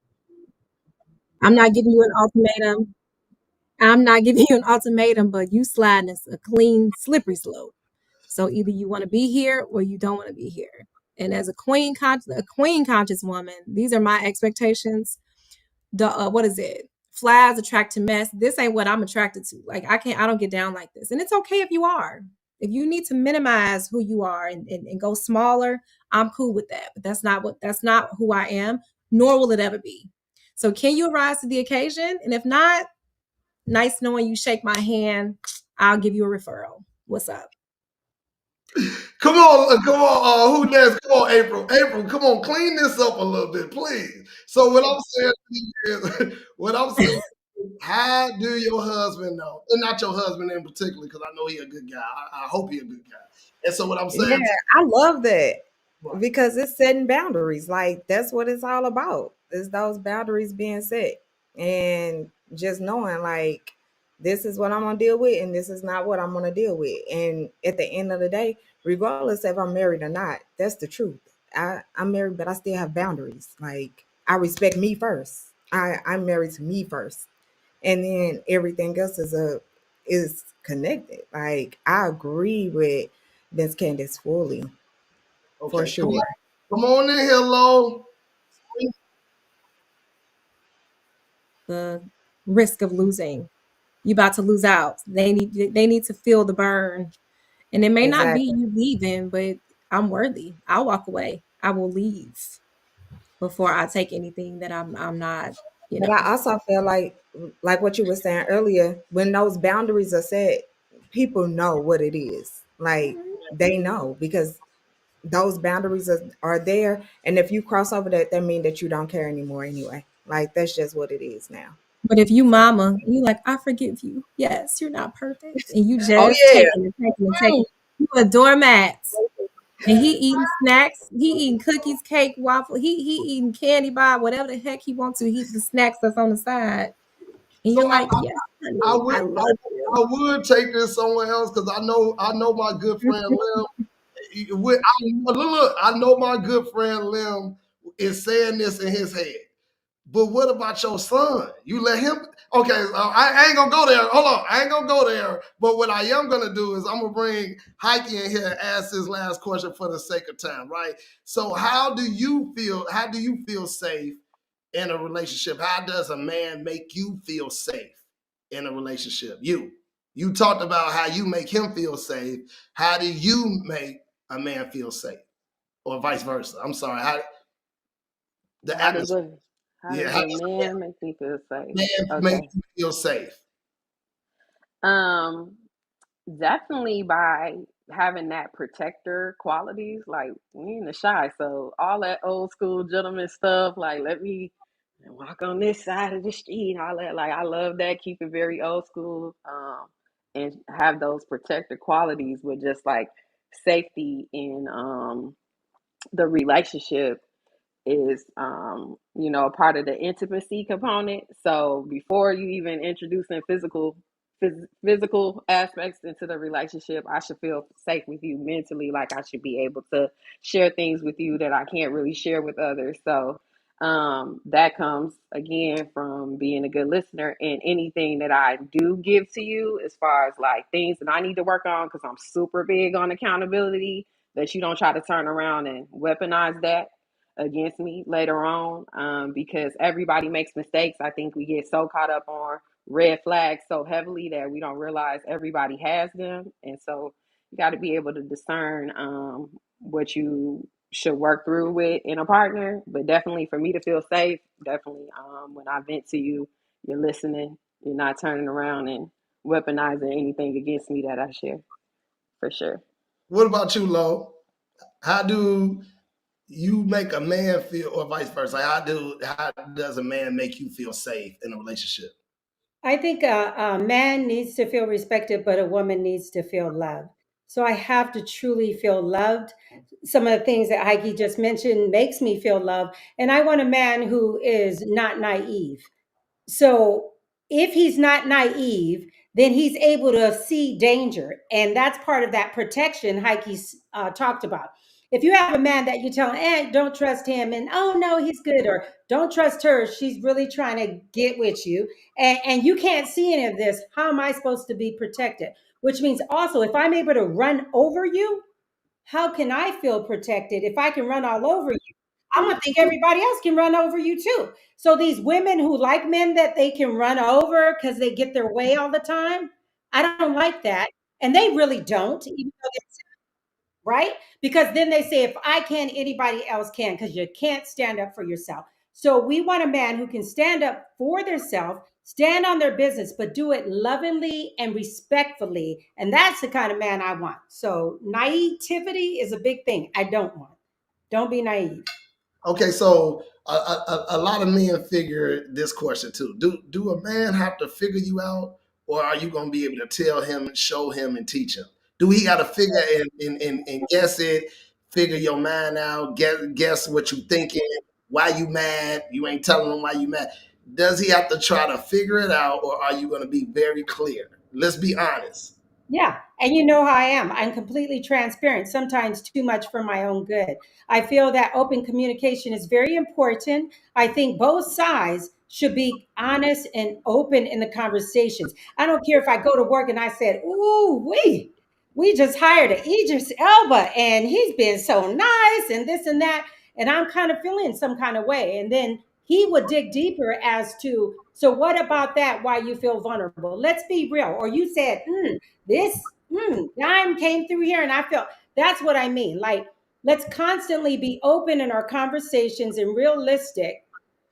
I'm not giving you an ultimatum. I'm not giving you an ultimatum, but you sliding a clean, slippery slope. So either you want to be here or you don't want to be here. And as a queen conscious woman, these are my expectations. What is it? Flies attract to mess. This ain't what I'm attracted to. Like I don't get down like this. And it's okay if you are. If you need to minimize who you are and go smaller, I'm cool with that. But that's not who I am, nor will it ever be. So can you rise to the occasion? And if not, nice knowing you, shake my hand. I'll give you a referral. What's up? Come on, who next? Come on, April. April, come on, clean this up a little bit, please. So what I'm saying is, what I'm saying is, how do your husband know? And not your husband in particular, because I know he a good guy. I hope he a good guy. And so what I'm Yeah, saying, I love that right, because it's setting boundaries. Like that's what it's all about. Is those boundaries being set and just knowing like this is what I'm gonna deal with and this is not what I'm gonna deal with. And at the end of the day, regardless if I'm married or not, that's the truth. I'm married, but I still have boundaries. Like I respect me first. I'm married to me first, and then everything else is connected. Like I agree with Miss Candace fully for okay, sure. come on in here, Lo. The risk of losing. You about to lose out. They need to feel the burn. And it may not be Exactly. you leaving, but I'm worthy. I'll walk away. I will leave before I take anything that I'm not, you But know. I also feel like what you were saying earlier, when those boundaries are set, people know what it is. Like they know because those boundaries are there. And if you cross over that, that means that you don't care anymore anyway. Like that's just what it is now. But if you mama, you like, I forgive you. Yes, you're not perfect. And you Oh just yeah. taking and taking and taking. You a doormat. And he eating snacks. He eating cookies, cake, waffle. He eating candy bar, whatever the heck he wants to. He the snacks that's on the side. And So you're like, yes, I honey, would I I, love you. I would take this somewhere else because I know my good friend Lim. Look, I know my good friend Lim is saying this in his head. But what about your son? You let him? Okay, I ain't gonna go there. Hold on, I ain't gonna go there. But what I am gonna do is I'm gonna bring Heike in here and ask his last question for the sake of time, right? So, how do you feel? How do you feel safe in a relationship? How does a man make you feel safe in a relationship? You talked about how you make him feel safe. How do you make a man feel safe, or vice versa? I'm sorry. How the How does atmosphere? a how Yeah, does how a does man make me feel safe? a man make Okay. you feel safe? Um, Definitely by having that protector qualities. Like we ain't the shy, so all that old school gentleman stuff. Like let me walk on this side of the street. All that. Like I love that. Keep it very old school. And have those protector qualities with just like safety in the relationship is a part of the intimacy component. So before you even introducing physical aspects into the relationship, I should feel safe with you mentally. Like I should be able to share things with you that I can't really share with others. So that comes again from being a good listener, and anything that I do give to you as far as like things that I need to work on, because I'm super big on accountability, that you don't try to turn around and weaponize that against me later on, because everybody makes mistakes. I think we get so caught up on red flags so heavily that we don't realize everybody has them. And so you got to be able to discern what you should work through with in a partner. But definitely for me to feel safe, definitely when I vent to you, you're listening, you're not turning around and weaponizing anything against me that I share, for sure. What about you, Lo? How do you make a man feel, or vice versa? How does a man make you feel safe in a relationship? I think a man needs to feel respected, but a woman needs to feel loved. So I have to truly feel loved. Some of the things that Heike just mentioned makes me feel loved. And I want a man who is not naive. So if he's not naive, then he's able to see danger. And that's part of that protection Heike's talked about. If you have a man that you tell, don't trust him, and oh no, he's good, or don't trust her, she's really trying to get with you, and you can't see any of this, how am I supposed to be protected? Which means also, if I'm able to run over you, how can I feel protected if I can run all over you? I'm gonna think everybody else can run over you too. So these women who like men that they can run over because they get their way all the time, I don't like that. And they really don't, even though right? Because then they say, if I can, anybody else can, because you can't stand up for yourself. So we want a man who can stand up for themselves, stand on their business, but do it lovingly and respectfully. And that's the kind of man I want. So naivety is a big thing I don't want. Don't be naive. Okay, so a lot of men figure this question too. Do a man have to figure you out, or are you going to be able to tell him, show him, and teach him? Do he got to figure and guess it, figure your mind out, guess what you thinking, why you mad? You ain't telling him why you mad. Does he have to try to figure it out, or are you going to be very clear? Let's be honest. Yeah. And you know how I am. I'm completely transparent, sometimes too much for my own good. I feel that open communication is very important. I think both sides should be honest and open in the conversations. I don't care if I go to work and I said, ooh, we just hired an Idris Elba and he's been so nice and this and that. And I'm kind of feeling some kind of way. And then he would dig deeper as to, so what about that? Why you feel vulnerable? Let's be real. Or you said, this dime came through here and I felt that's what I mean. Like, let's constantly be open in our conversations and realistic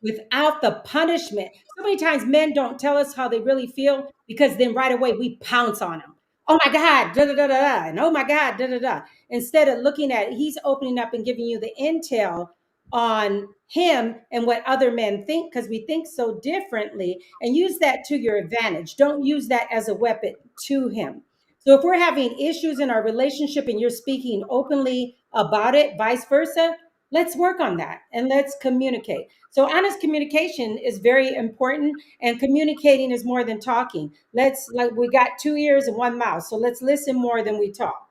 without the punishment. So many times men don't tell us how they really feel because then right away we pounce on them. Oh my God, da da da da, da, and oh my God, da da da. Instead of looking at it, he's opening up and giving you the intel on him and what other men think because we think so differently, and use that to your advantage. Don't use that as a weapon to him. So if we're having issues in our relationship and you're speaking openly about it, vice versa, let's work on that and let's communicate. So honest communication is very important, and communicating is more than talking. Let's, like, we got two ears and one mouth, so let's listen more than we talk.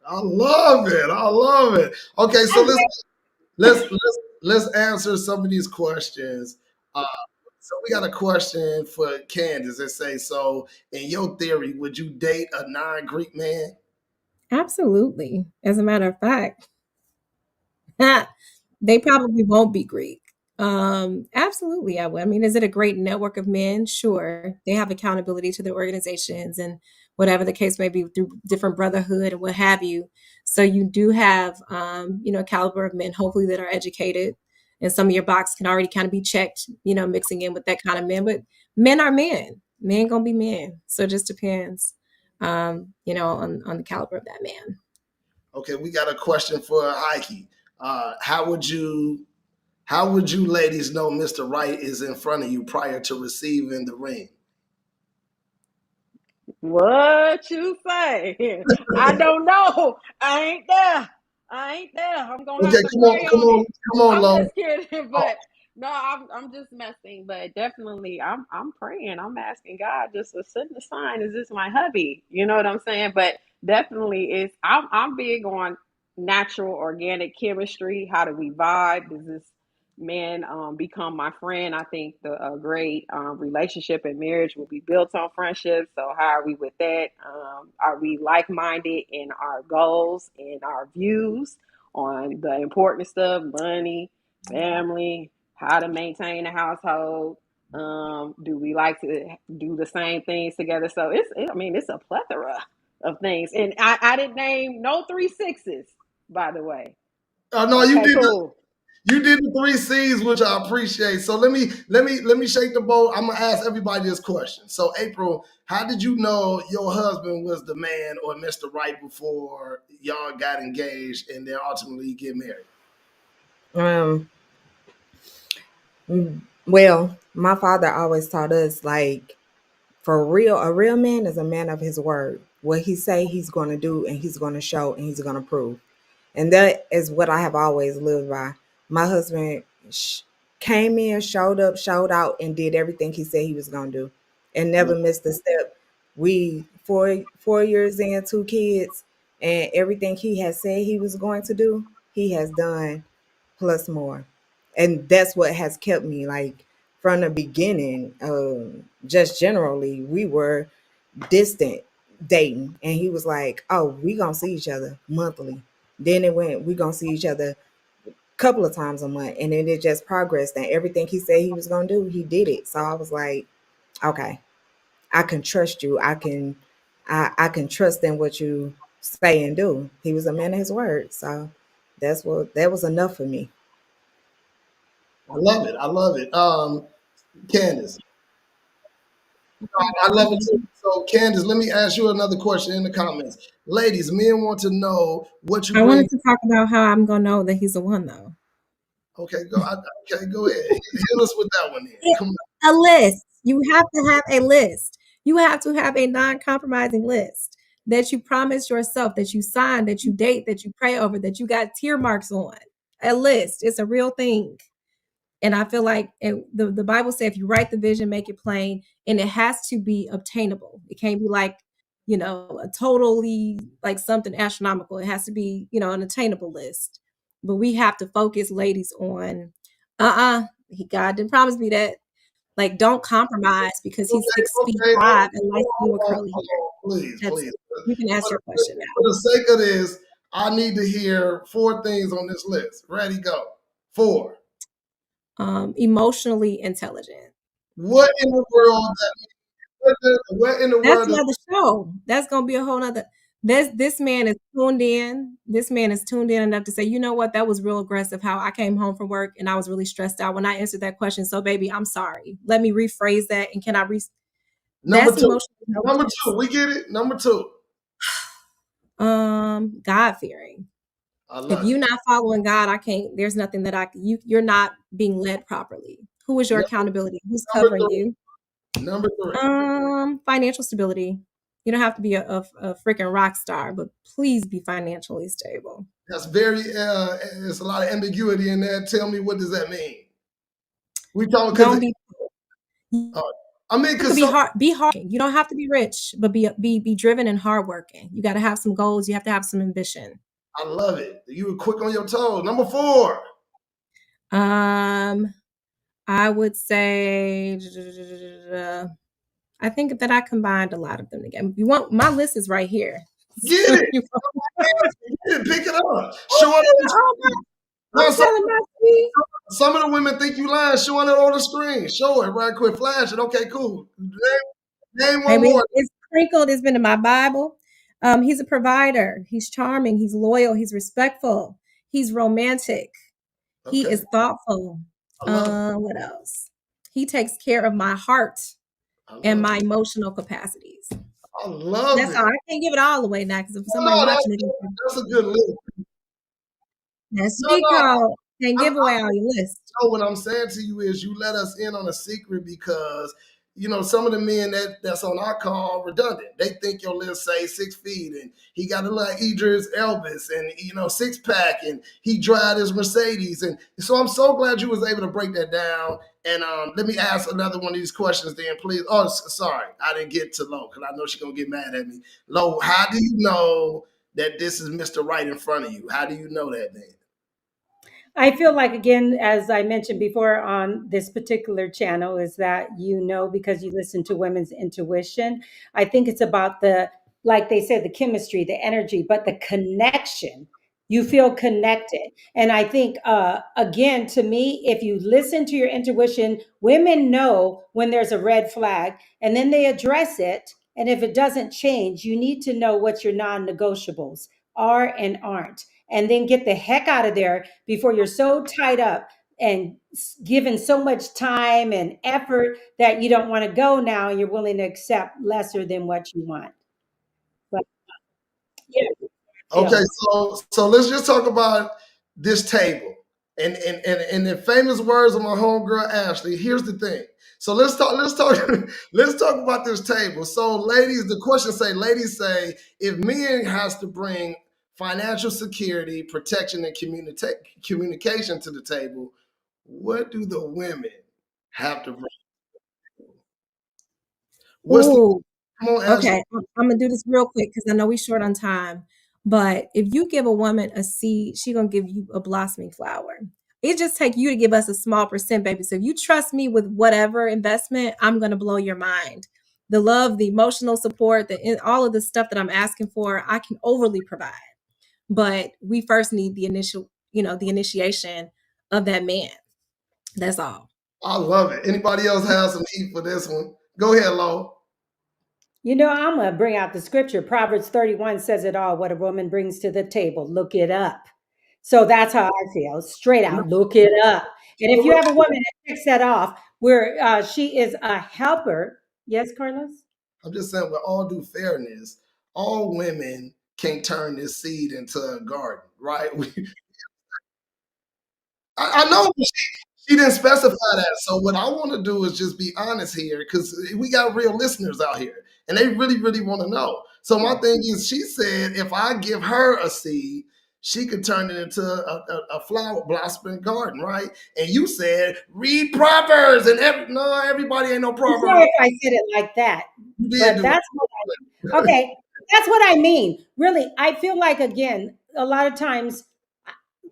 I love it. I love it. Okay, so let's answer some of these questions. Uh, so we got a question for Candace that say, so in your theory, would you date a non-Greek man? Absolutely. As a matter of fact, they probably won't be Greek. Absolutely, I would. I mean, is it a great network of men? Sure. They have accountability to their organizations and whatever the case may be through different brotherhood and what have you. So you do have, a caliber of men, hopefully that are educated, and some of your box can already kind of be checked, mixing in with that kind of men. But men are men. Men gonna be men. So it just depends, on the caliber of that man. Okay, we got a question for Heike. How would you ladies know Mr. Right is in front of you prior to receiving the ring? What you say? I don't know. I ain't there. I ain't there. I'm gonna Okay, have to pray come on on, it. come on, I'm Lo. just kidding, but no, I'm just messing. But definitely, I'm praying. I'm asking God just to send a sign. Is this my hubby? You know what I'm saying? But definitely, I'm big on natural, organic chemistry. How do we vibe? Does this man become my friend? I think a great relationship and marriage will be built on friendship. So how are we with that? Are we like-minded in our goals and our views on the important stuff, money, family, how to maintain a household? Do we like to do the same things together? So it's a plethora of things. And I didn't name no 3 6s, by the way. Oh no, Okay, cool. you did the three C's, which I appreciate. So let me shake the bowl. I'm gonna ask everybody this question. So April, how did you know your husband was the man or Mr. Right before y'all got engaged and then ultimately get married? Um, well, my father always taught us like for real, a real man is a man of his word. What he say he's going to do and he's going to show and he's going to prove. And that is what I have always lived by. My husband came in, showed up, showed out, and did everything he said he was going to do, and never missed a step. We 4 years in, 2 kids, and everything he has said he was going to do, he has done plus more, and that's what has kept me like from the beginning. Just generally, we were distant dating, and he was like, "Oh, we gonna see each other monthly." Then it went, we gonna see each other a couple of times a month, and then it just progressed. And everything he said he was gonna do, he did it. So I was like, okay, I can trust you. I can trust in what you say and do. He was a man of his word. So that was enough for me. I love it. I love it. Candace, I love it too. So, Candace, let me ask you another question in the comments. Ladies, men want to know what you I bring. wanted to talk about how I'm gonna know that he's the one though. Okay, okay, go ahead. Hit us with that one then. Yeah, Come on. a list. You have to have a list. You have to have a non-compromising list that you promise yourself, that you sign, that you date, that you pray over, that you got tier marks on. A list. It's a real thing. And I feel like the Bible says if you write the vision, make it plain, and it has to be obtainable. It can't be like, a totally like something astronomical. It has to be, an attainable list. But we have to focus, ladies, on God didn't promise me that. Like, don't compromise because he's Okay, 6 feet okay. five and light skin with curly Hold hair. on, please, That's please. it. You can ask your question now. For the sake of this, I need to hear 4 things on this list. Ready, go. 4. Emotionally intelligent. What in the world? What in the That's world is another show. That's gonna be a whole nother. This man is tuned in. This man is tuned in enough to say, you know what, that was real aggressive. How I came home from work and I was really stressed out when I answered that question. So, baby, I'm sorry. Let me rephrase that. And can I number That's 2? emotional Number intelligence. 2, we get it. Number 2. God fearing. I If love you're it. not following God, I can't. There's nothing that you're not being led properly. Who is your Number, accountability? Who's number covering 3. you? Number 3. Financial stability. You don't have to be a freaking rock star, but please be financially stable. That's very. There's a lot of ambiguity in there. Tell me, what does that mean? We talking because Don't be. uh, I mean, You could because be hard. Be hard. You don't have to be rich, but be driven and hardworking. You got to have some goals. You have to have some ambition. I love it. You were quick on your toes. Number 4. Um, I would say. I think that I combined a lot of them together. You want my list is right here. Get So it. you Get it. Pick it up. Show up. I'm No, telling my speed. some of the women think you lying. Showing it on the screen. Show it right quick. Flash it. Okay, cool. Name one Maybe more. it's sprinkled. It's been in my Bible. He's a provider. He's charming. He's loyal. He's respectful. He's romantic. He Okay. is thoughtful. I love it. What else? He takes care of my heart I and love my it. emotional capacities. I love That's it. all. I can't give it all away now because if somebody No, watching it, that's a good list. that's No, cheat no. code. Can't I, give away all your list. No, what I'm saying to you is you let us in on a secret because some of the men that's on our call are redundant. They think your list say 6 feet and he got a like Idris Elvis and 6-pack and he drive his Mercedes, and so I'm so glad you was able to break that down. And let me ask another one of these questions then, please. Oh, sorry, I didn't get to Lo because I know she's gonna get mad at me. Lo, how do you know that this is Mr. Right in front of you? How do you know that, man? I feel like, again, as I mentioned before on this particular channel, is that because you listen to women's intuition. I think it's about like they said, the chemistry, the energy, but the connection. You feel connected. And I think, again, to me, if you listen to your intuition, women know when there's a red flag and then they address it. And if it doesn't change, you need to know what your non negotiables are and aren't, and then get the heck out of there before you're so tied up and given so much time and effort that you don't want to go now and you're willing to accept lesser than what you want. But yeah, Okay, feel. so let's just talk about this table. And in famous words of my homegirl Ashley, here's the thing. So let's talk let's talk about this table. So ladies, the question say, ladies say, if men has to bring financial security, protection, and communication to the table, what do the women have to bring? What's the Oh, come on, Ashley? okay. I'm gonna do this real quick because I know we short on time. But if you give a woman a seed, she gonna give you a blossoming flower. It just take you to give us a small percent, baby. So if you trust me with whatever investment, I'm gonna blow your mind. The love, the emotional support, all of the stuff that I'm asking for, I can overly provide. but we first need the initial, the initiation of that man. That's all. I love it. Anybody else have some heat for this one? Go ahead, Lo. I'm going to bring out the scripture. Proverbs 31 says it all, what a woman brings to the table. Look it up. So that's how I feel. Straight out, look it up. And if you have a woman that takes that off, where she is a helper. Yes, Carlos? I'm just saying, with all due fairness, all women can't turn this seed into a garden, right? I know she didn't specify that. So what I want to do is just be honest here, because we got real listeners out here, and they really, really want to know. So my thing is, she said if I give her a seed, she could turn it into a flower blossoming garden, right? And you said read Proverbs, and everybody ain't no I'm sorry Proverbs. if I said it like that, You did but do it. that's what okay. That's what I mean. Really, I feel like, again, a lot of times,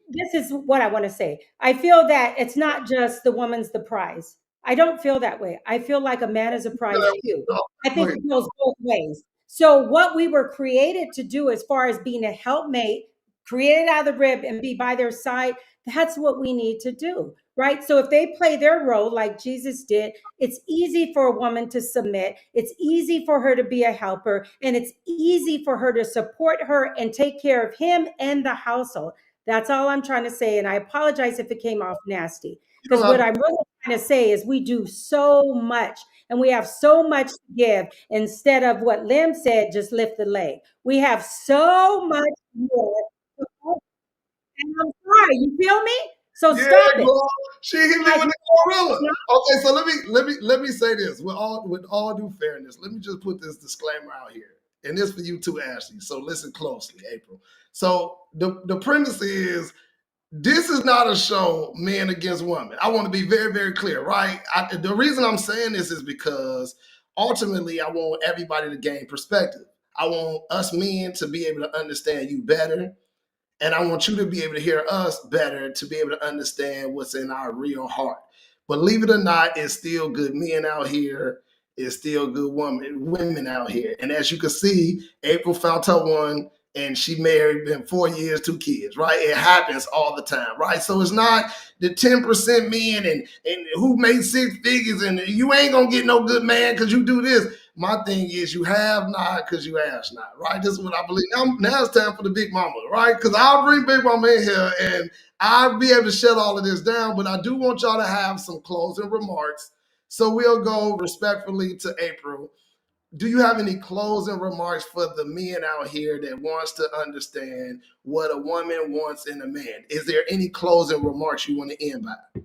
this is what I want to say. I feel that it's not just the woman's the prize. I don't feel that way. I feel like a man is a prize too. I think it goes both ways. So, what we were created to do, as far as being a helpmate, created out of the rib and be by their side, that's what we need to do, right? So, if they play their role like Jesus did, it's easy for a woman to submit. It's easy for her to be a helper, and it's easy for her to support her and take care of him and the household. That's all I'm trying to say. And I apologize if it came off nasty. You Because don't have what to. I'm really trying to say is we do so much and we have so much to give instead of what Lim said, just lift the leg. We have so much more. And I'm sorry, you feel me? So Yeah, stop it. girl. She hit me Like, with the gorilla. Okay, so let me say this with all due fairness. Let me just put this disclaimer out here, and this for you too, Ashley. So listen closely, April. So the premise is this is not a show man against woman. I want to be very very clear, right? The reason I'm saying this is because ultimately I want everybody to gain perspective. I want us men to be able to understand you better. And I want you to be able to hear us better to be able to understand what's in our real heart. Believe it or not, it's still good men out here. It's still good women out here. And as you can see, April found her one and she married, been 4 years, 2 kids, right? It happens all the time, right? So it's not the 10% men and who made six figures and you ain't gonna get no good man because you do this. My thing is, you have not because you ask not, right? This is what I believe. Now it's time for the big mama, right? Because I'll bring big mama in here and I'll be able to shut all of this down. But I do want y'all to have some closing remarks. So we'll go respectfully to April. Do you have any closing remarks for the men out here that wants to understand what a woman wants in a man? Is there any closing remarks you want to end by?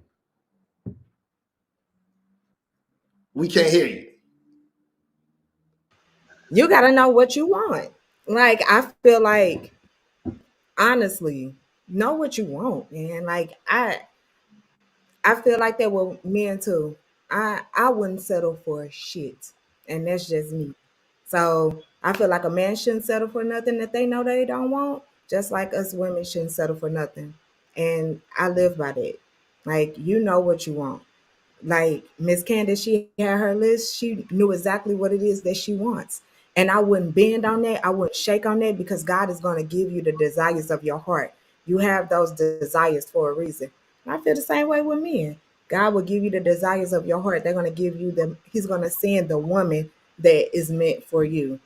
We can't hear you. You got to know what you want. Like, I feel like, honestly, know what you want, man. Like, I feel like that with men too. I wouldn't settle for shit, and that's just me. So I feel like a man shouldn't settle for nothing that they know they don't want, just like us women shouldn't settle for nothing. And I live by that. Like, you know what you want. Like Miss Candace, she had her list. She knew exactly what it is that she wants. And I wouldn't bend on that. I wouldn't shake on that because God is going to give you the desires of your heart. You have those desires for a reason. I feel the same way with men. God will give you the desires of your heart. They're going to give you them. He's going to send the woman that is meant for you.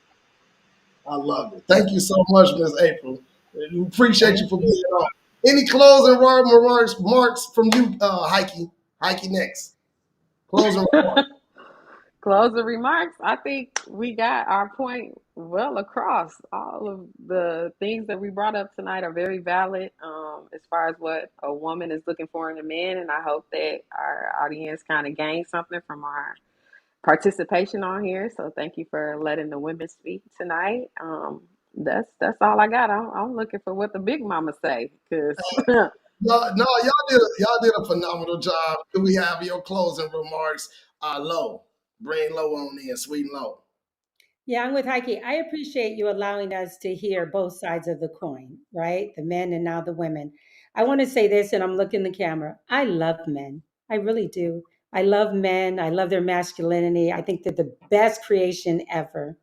I love it. Thank you so much, Miss April. We appreciate you Thank for being you. on. Any closing remarks from you, Heike? Heike next. Closing remarks. Closing remarks. I think we got our point well across. All of the things that we brought up tonight are very valid as far as what a woman is looking for in a man. And I hope that our audience kind of gained something from our participation on here. So thank you for letting the women speak tonight. That's all I got. I'm looking for what the big mama say because No, y'all did a phenomenal job. Can we have your closing remarks? Low. Bring low on in, sweet and low. Yeah, I'm with Heike. I appreciate you allowing us to hear both sides of the coin, right? The men and now the women. I want to say this, and I'm looking the camera. I love men. I really do. I love men. I love their masculinity. I think they're the best creation ever.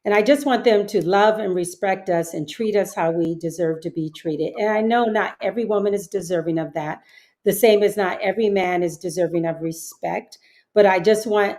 And I just want them to love and respect us and treat us how we deserve to be treated. And I know not every woman is deserving of that, the same as not every man is deserving of respect. But I just want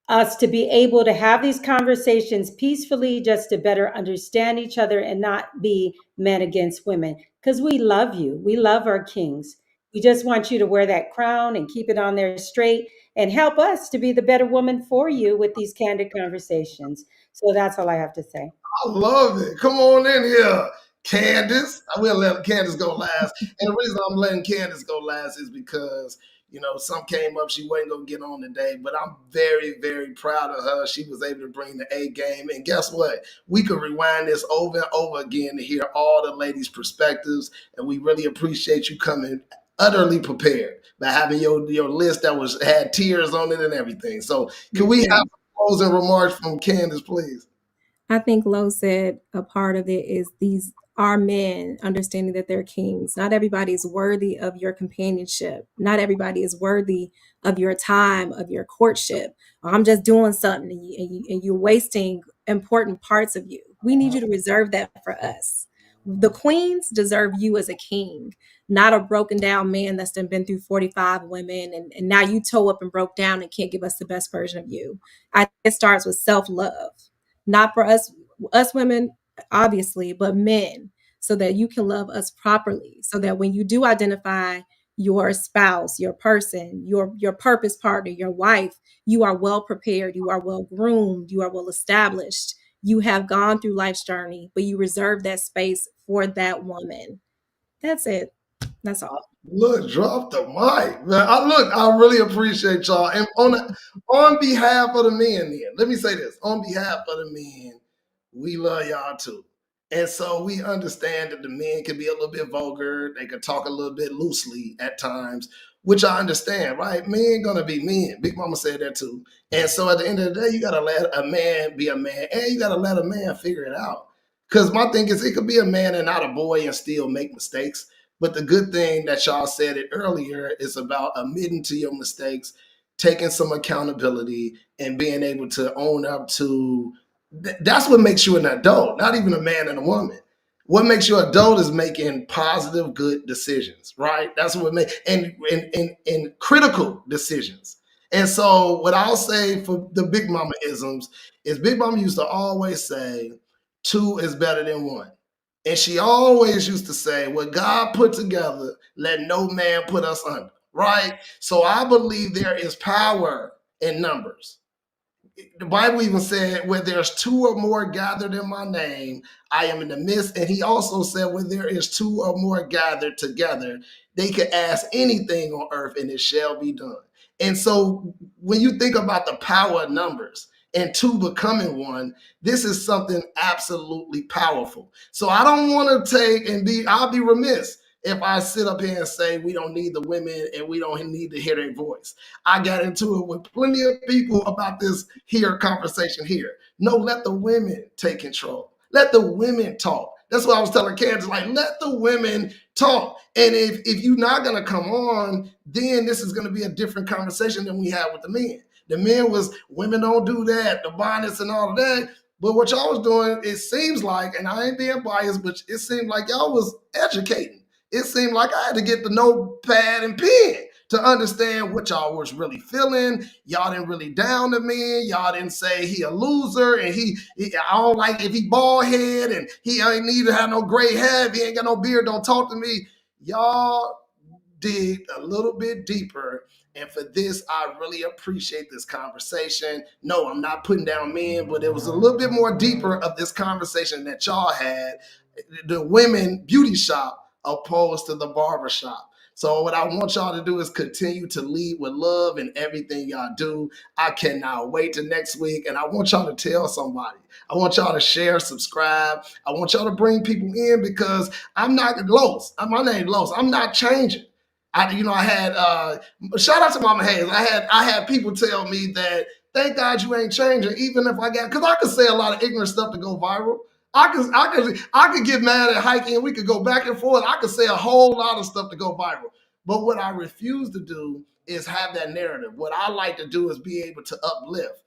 us to be able to have these conversations peacefully, just to better understand each other and not be men against women. Because we love you. We love our kings. We just want you to wear that crown and keep it on there straight and help us to be the better woman for you with these candid conversations. So that's all I have to say. I love it. Come on in here, Candace. I will let Candace go last. And the reason I'm letting Candace go last is because, some came up she wasn't going to get on today, but I'm very, very proud of her. She was able to bring the A game. And guess what? We could rewind this over and over again to hear all the ladies' perspectives. And we really appreciate you coming utterly prepared by having your list that had tears on it and everything. So can we have closing remarks from Candace, please? I think Lo said a part of it is these are men understanding that they're kings. Not everybody is worthy of your companionship. Not everybody is worthy of your time, of your courtship. I'm just doing something and you're wasting important parts of you. We need you to reserve that for us. The queens deserve you as a king, not a broken down man that's been through 45 women and now you toe up and broke down and can't give us the best version of you. I think it starts with self-love, not for us women obviously, but men, so that you can love us properly, so that when you do identify your spouse, your person, your purpose partner, your wife, you are well prepared, you are well groomed, you are well established, you have gone through life's journey, but you reserve that space for that woman. That's it. That's all. Look, drop the mic, man. I really appreciate y'all. And on behalf of the men, then, let me say this. On behalf of the men, we love y'all too. And so we understand that the men can be a little bit vulgar. They can talk a little bit loosely at times, which I understand, right? Men gonna be men. Big Mama said that too. And so at the end of the day, you gotta let a man be a man, and you gotta let a man figure it out. Because my thing is, it could be a man and not a boy and still make mistakes. But the good thing that y'all said it earlier is about admitting to your mistakes, taking some accountability, and being able to own up to. That's what makes you an adult, not even a man and a woman. What makes you an adult is making positive, good decisions, right? That's what makes and critical decisions. And so, what I'll say for the Big Mama isms is Big Mama used to always say, two is better than one. And she always used to say, what God put together, let no man put us under, right? So I believe there is power in numbers. The Bible even said, where there's two or more gathered in my name, I am in the midst. And he also said, where there is two or more gathered together, they could ask anything on earth and it shall be done. And so when you think about the power of numbers and two becoming one, this is something absolutely powerful. So I don't want to I'll be remiss if I sit up here and say we don't need the women and we don't need to hear their voice. I got into it with plenty of people about this here conversation here. No, let the women take control. Let the women talk. That's what I was telling Candace, like, let the women talk. And if you're not going to come on, then this is going to be a different conversation than we had with the men. The men was, women don't do that, the bonnets and all of that. But what y'all was doing, it seems like, and I ain't being biased, but it seemed like y'all was educating. It seemed like I had to get the notepad and pen to understand what y'all was really feeling. Y'all didn't really down the man. Y'all didn't say he a loser and I don't like if he bald head and he ain't need to have no gray hair. If he ain't got no beard, don't talk to me. Y'all dig a little bit deeper. And for this, I really appreciate this conversation. No, I'm not putting down men, but it was a little bit more deeper of this conversation that y'all had. The women beauty shop opposed to the barber shop. So what I want y'all to do is continue to lead with love in everything y'all do. I cannot wait to next week. And I want y'all to tell somebody. I want y'all to share, subscribe. I want y'all to bring people in because I'm not Los. My name Los. I'm not changing. I had shout out to Mama Hayes. I had people tell me that thank God you ain't changing, even if because I could say a lot of ignorant stuff to go viral. I could get mad at hiking and we could go back and forth. I could say a whole lot of stuff to go viral. But what I refuse to do is have that narrative. What I like to do is be able to uplift.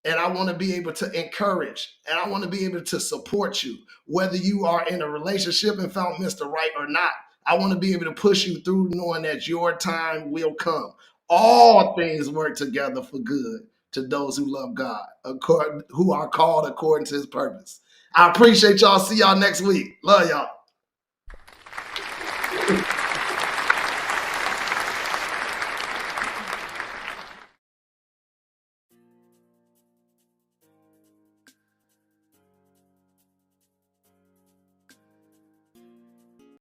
and I want to be able to encourage, and I want to be able to support you, whether you are in a relationship and found Mr. Right or not. I want to be able to push you through knowing that your time will come. All things work together for good to those who love God, who are called according to his purpose. I appreciate y'all. See y'all next week. Love y'all.